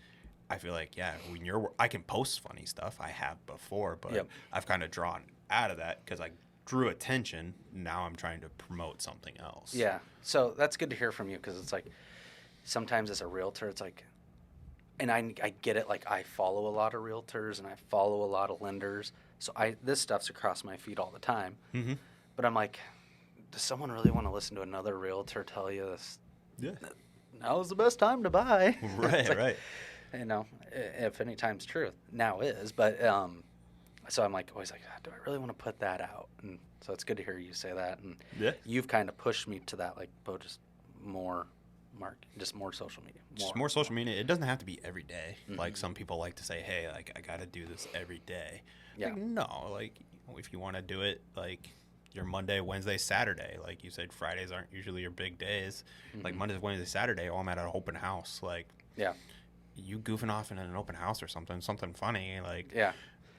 I feel like, yeah, I can post funny stuff. I have before, but I've kind of drawn out of that because I drew attention. Now I'm trying to promote something else. Yeah. So that's good to hear from you because it's like sometimes as a realtor, it's like, and I get it. Like I follow a lot of realtors and I follow a lot of lenders. So this stuff's across my feed all the time. Mm-hmm. But I'm like, does someone really want to listen to another realtor tell you this? Yeah. Now's the best time to buy. Right, like, right. You know, if any time's true, now is. But so I'm like always like, do I really want to put that out? And so it's good to hear you say that. And you've kind of pushed me to that, like, Bo, just more social media. Just more social media. It doesn't have to be every day. Mm-hmm. Like some people like to say, hey, like I got to do this every day. Yeah. Like, no, like if you want to do it, like your Monday, Wednesday, Saturday. Like you said, Fridays aren't usually your big days. Mm-hmm. Like Monday, Wednesday, Saturday, I'm at an open house. Like you goofing off in an open house or something funny, like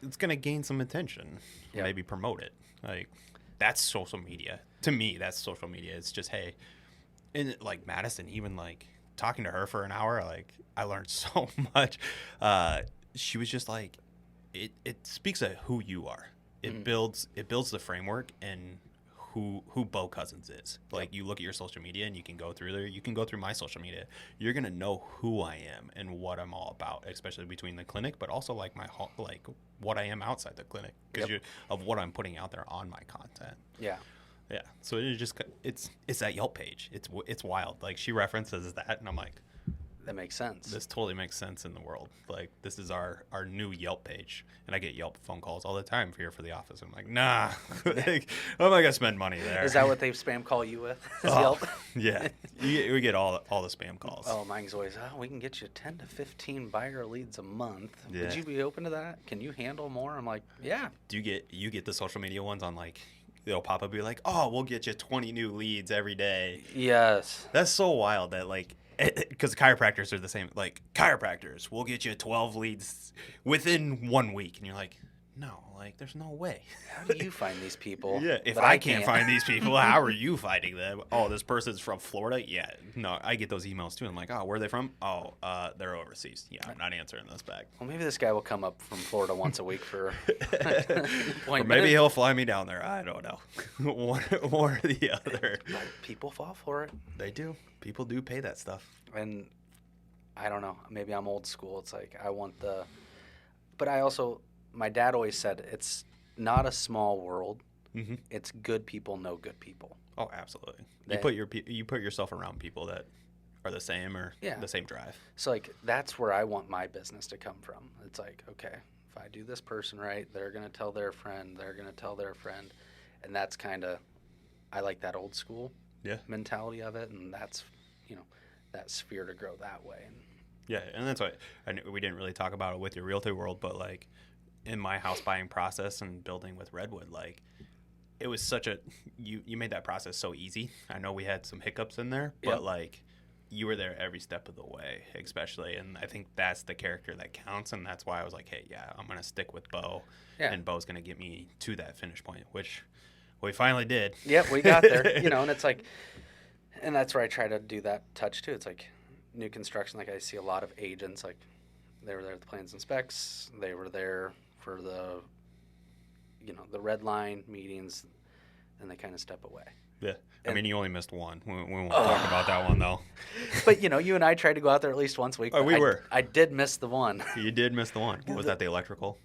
it's gonna gain some attention. Maybe promote it. Like that's social media. To me, that's social media. It's just, hey, and like Madison, even like talking to her for an hour, like I learned so much. She was just like, it speaks of who you are. It builds the framework and who Bo Cosens is. Like, you look at your social media and you can go through there. You can go through my social media. You're gonna know who I am and what I'm all about, especially between the clinic, but also like like what I am outside the clinic because of what I'm putting out there on my content. Yeah. Yeah. So it's that Yelp page. It's wild. Like, she references that, and I'm like, that makes sense. This totally makes sense in the world. Like, this is our new Yelp page. And I get Yelp phone calls all the time here for the office. I'm like, nah, like, I'm not going to spend money there. Is that what they spam call you with? Yelp? Yeah. We get all the spam calls. Oh, mine's always, we can get you 10 to 15 buyer leads a month. Yeah. Would you be open to that? Can you handle more? I'm like, yeah. Do you get the social media ones on, like, they'll pop up, be like, oh, we'll get you 20 new leads every day. Yes. That's so wild that, like, because chiropractors are the same. Like, chiropractors, we'll get you 12 leads within 1 week. And you're like, no, like, there's no way. How do you find these people? Yeah, if I can't find these people, how are you finding them? Oh, this person's from Florida? Yeah. No, I get those emails too. I'm like, oh, where are they from? Oh, they're overseas. Yeah, I'm not answering this back. Well, maybe this guy will come up from Florida once a week for or maybe he'll fly me down there. I don't know. One or the other. But people fall for it. They do. People do pay that stuff. And I don't know. Maybe I'm old school. It's like I want the – but I also – my dad always said it's not a small world. Mm-hmm. It's good people know good people. Oh, absolutely. You put yourself around people that are the same or the same drive. So, like, that's where I want my business to come from. It's like, okay, if I do this person right, they're going to tell their friend, they're going to tell their friend. And that's kind of – I like that old school mentality of it, and that's, that sphere to grow that way. And that's why we didn't really talk about it with your realty world, but, like, in my house buying process and building with Redwood, like, it was such a you made that process so easy. I know we had some hiccups in there, but like, you were there every step of the way, especially, and I think that's the character that counts, and that's why I was like, hey, I'm gonna stick with Bo, and Bo's gonna get me to that finish point, which we finally did. Yep, we got there. And it's like, and that's where I try to do that touch too. It's like new construction. Like, I see a lot of agents, like, they were there at the plans and specs. They were there for the, the red line meetings, and they kind of step away. Yeah. I mean, you only missed one. We won't talk about that one, though. But, you and I tried to go out there at least once a week. Oh, we were. I did miss the one. You did miss the one. Was that the electrical?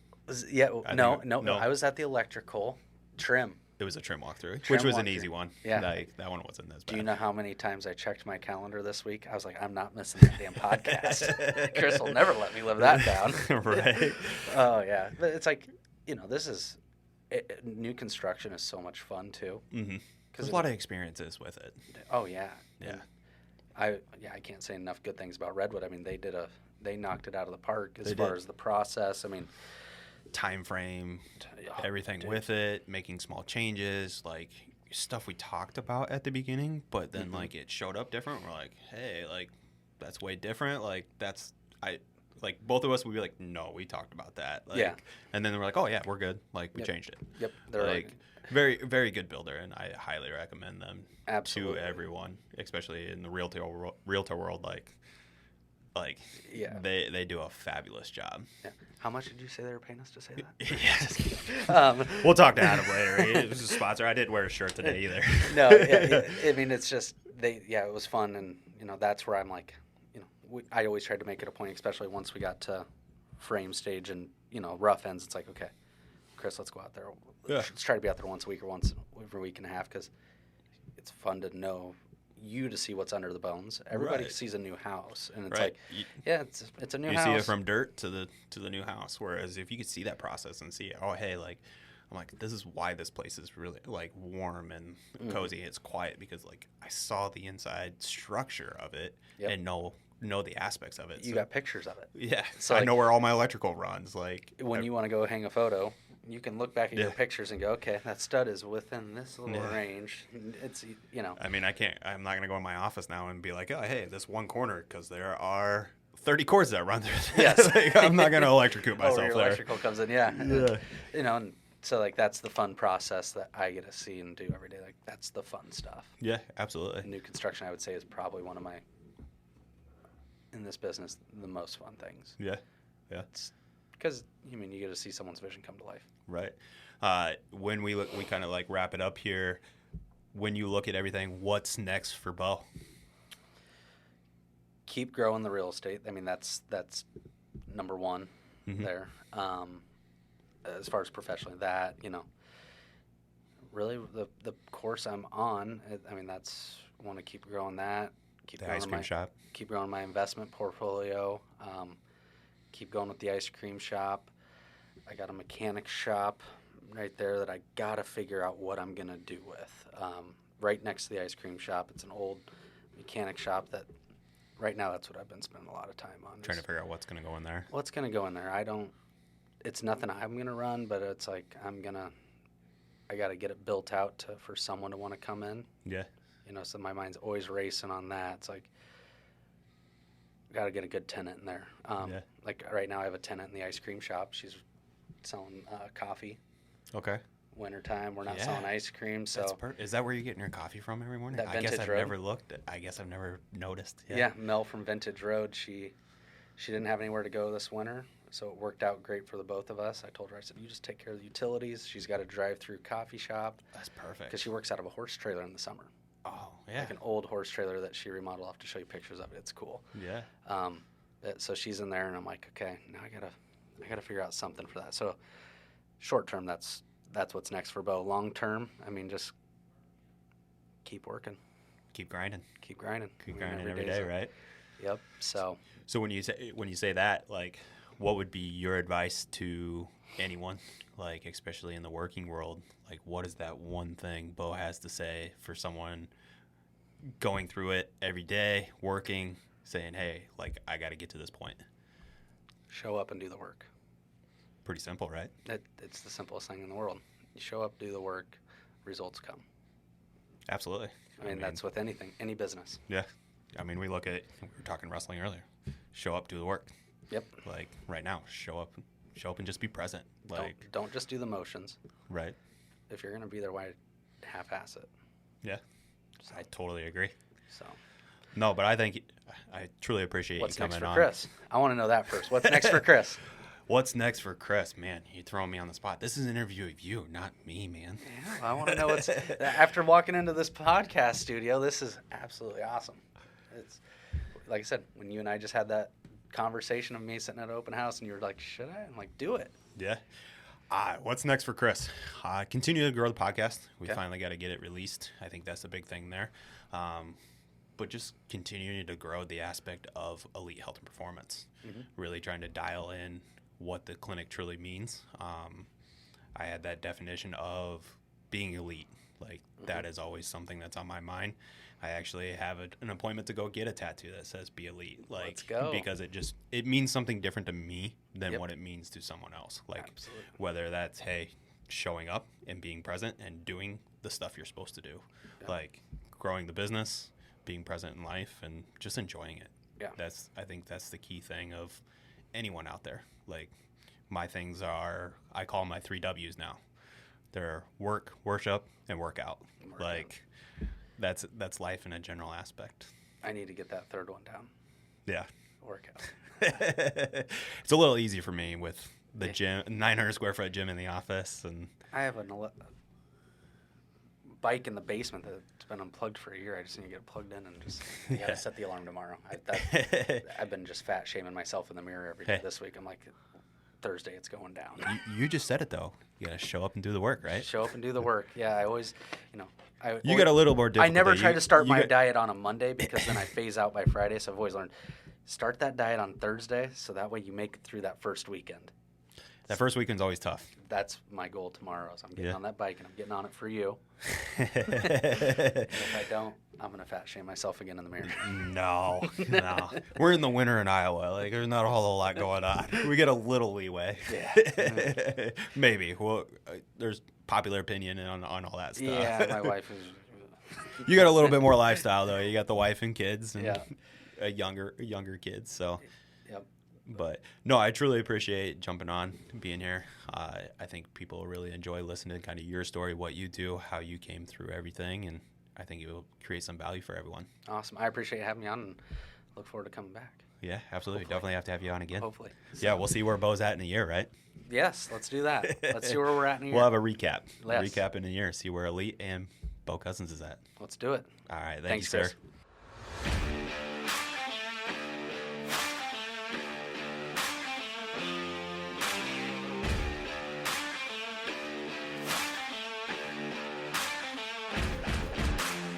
No. I was at the electrical trim. It was a trim walkthrough, which was an easy one. Yeah. Like, that one wasn't as bad. Do you know how many times I checked my calendar this week? I was like, I'm not missing that damn podcast. Chris will never let me live that down. Right. Oh, yeah. But it's like, this is new construction is so much fun, too. Mm-hmm. There's a lot of experiences with it. Oh, yeah. Yeah. I can't say enough good things about Redwood. I mean, they knocked it out of the park as far as the process. I mean, time frame, everything with it, making small changes, like stuff we talked about at the beginning, but then like it showed up different. We're like, hey, like, that's way different. Like, like, both of us would be like, no, we talked about that. Like, and then we're like, oh yeah, we're good. Like, we changed it. Yep. They're like very, very good builder, and I highly recommend them to everyone, especially in the realtor world. Like, they do a fabulous job. Yeah. How much did you say they were paying us to say that? Yes. We'll talk to Adam later. It was a sponsor. I didn't wear a shirt today either. No, I mean, it's just it was fun, and that's where I'm like, I always tried to make it a point, especially once we got to frame stage and rough ends. It's like, okay, Chris, let's go out there. Let's try to be out there once a week or once every week and a half, because it's fun to know. You to see what's under the bones. Everybody sees a new house, and it's like, it's a new house. You see it from dirt to the new house. Whereas if you could see that process and see, oh hey, like, I'm like, this is why this place is really like warm and cozy. It's quiet because like I saw the inside structure of it and know the aspects of it. You got pictures of it. Yeah, so I know where all my electrical runs. Like, when you want to go hang a photo, you can look back at your pictures and go, okay, that stud is within this little range. It's, I mean, I'm not going to go in my office now and be like, oh, hey, this one corner, because there are 30 cords that run through this. Yes. Like, I'm not going to electrocute myself your there. Electrical comes in, and so, like, that's the fun process that I get to see and do every day. Like, that's the fun stuff. Yeah, absolutely. New construction, I would say, is probably one of my, in this business, the most fun things. Yeah. Because, you get to see someone's vision come to life. Right. When we kind of like wrap it up here, when you look at everything, what's next for Bo? Keep growing the real estate. I mean, that's number one there. As far as professionally, that, really the course I'm on, I mean, want to keep growing that. Keep The growing ice cream shop. Keep growing my investment portfolio. Keep going with the ice cream shop. I got a mechanic shop right there that I got to figure out what I'm going to do with. Right next to the ice cream shop, it's an old mechanic shop that right now that's what I've been spending a lot of time on. Trying to figure out what's going to go in there. What's going to go in there? It's nothing I'm going to run, but it's like I got to get it built out for someone to want to come in. Yeah. So my mind's always racing on that. It's like, got to get a good tenant in there. Like right now I have a tenant in the ice cream shop. She's selling coffee. Okay. Wintertime, we're not selling ice cream. So is that where you're getting your coffee from every morning? That I guess I've Road. never looked. I guess I've never noticed. Yeah, Mel from Vintage Road. She didn't have anywhere to go this winter, so it worked out great for the both of us. I told her, I said, you just take care of the utilities. She's got a drive-through coffee shop. That's perfect. Because she works out of a horse trailer in the summer. Oh, yeah. Like an old horse trailer that she remodeled. I'll have to show you pictures of it. It's cool. Yeah. So she's in there, and I'm like, okay, now I gotta figure out something for that. So short term, that's what's next for Bo. Long term, I mean, just keep working, Keep grinding. keep grinding Every day, right? Yep. So when you say that, like, what would be your advice to anyone, like especially in the working world? Like, what is that one thing Bo has to say for someone going through it every day, working, saying, hey, like, I got to get to this point? show up and do the work. Pretty simple, right? It's the simplest thing in the world. You show up, do the work, results come. Absolutely. I mean, that's with anything, any business. Yeah. I mean, we were talking wrestling earlier. Show up, do the work. Yep. Like right now, show up and just be present. Like, don't just do the motions. Right. If you're gonna be there, why half-ass it? Yeah. I totally agree. So. No, but I truly appreciate What's you coming next for on. Chris? I want to know that first. What's next for Chris? What's next for Chris? Man, you're throwing me on the spot. This is an interview of you, not me, man. Yeah, well, I want to know what's after walking into this podcast studio. This is absolutely awesome. It's like I said, when you and I just had that conversation of me sitting at an open house, and you were like, "Should I?" I'm like, "Do it." Yeah. What's next for Chris? Continue to grow the podcast. We finally got to get it released. I think that's the big thing there. But just continuing to grow the aspect of elite health and performance. Really trying to dial in what the clinic truly means. I had that definition of being elite. Like, that is always something that's on my mind. I actually have an appointment to go get a tattoo that says "Be Elite." Like, let's go. Because it means something different to me than what it means to someone else. Like, absolutely. Whether that's, hey, showing up and being present and doing the stuff you're supposed to do, like growing the business, being present in life, and just enjoying it. Yeah. I think that's the key thing of anyone out there. Like, my things are, I call them my 3 W's now. They're work, worship, and workout. Like, that's life in a general aspect. I need to get that third one down. Yeah. Workout. It's a little easy for me with the gym, 900 square foot gym in the office, and I have a bike in the basement that's been unplugged for a year. I just need to get it plugged in and just gotta set the alarm tomorrow. I've been just fat shaming myself in the mirror every day this week. I'm like, Thursday it's going down. You just said it though. You gotta show up and do the work, right? Show up and do the work. Yeah, I always, You got a little more difficult. I never try to start my diet on a Monday because then I phase out by Friday. So I've always learned, start that diet on Thursday so that way you make it through that first weekend. That first weekend's always tough. That's my goal tomorrow. Is I'm getting on that bike and I'm getting on it for you. And if I don't, I'm gonna fat shame myself again in the mirror. No. We're in the winter in Iowa. Like, there's not a whole lot going on. We get a little leeway. Yeah. Maybe. Well, there's popular opinion on all that stuff. Yeah, my wife is. You got a little bit more lifestyle though. You got the wife and kids and younger kids. So. Yep. But no, I truly appreciate jumping on, being here. I think people really enjoy listening to kind of your story, what you do, how you came through everything, and I think it will create some value for everyone. Awesome. I appreciate having me on and look forward to coming back. Yeah, absolutely. Hopefully. Definitely have to have you on again. Hopefully. Yeah, we'll see where Bo's at in a year, right? Yes, let's do that. Let's see where we're at in a year. We'll have a recap. Yes. Recap in a year. See where elite and Bo Cosens is at. Let's do it. All right. Thank Thanks, you, sir. Chris.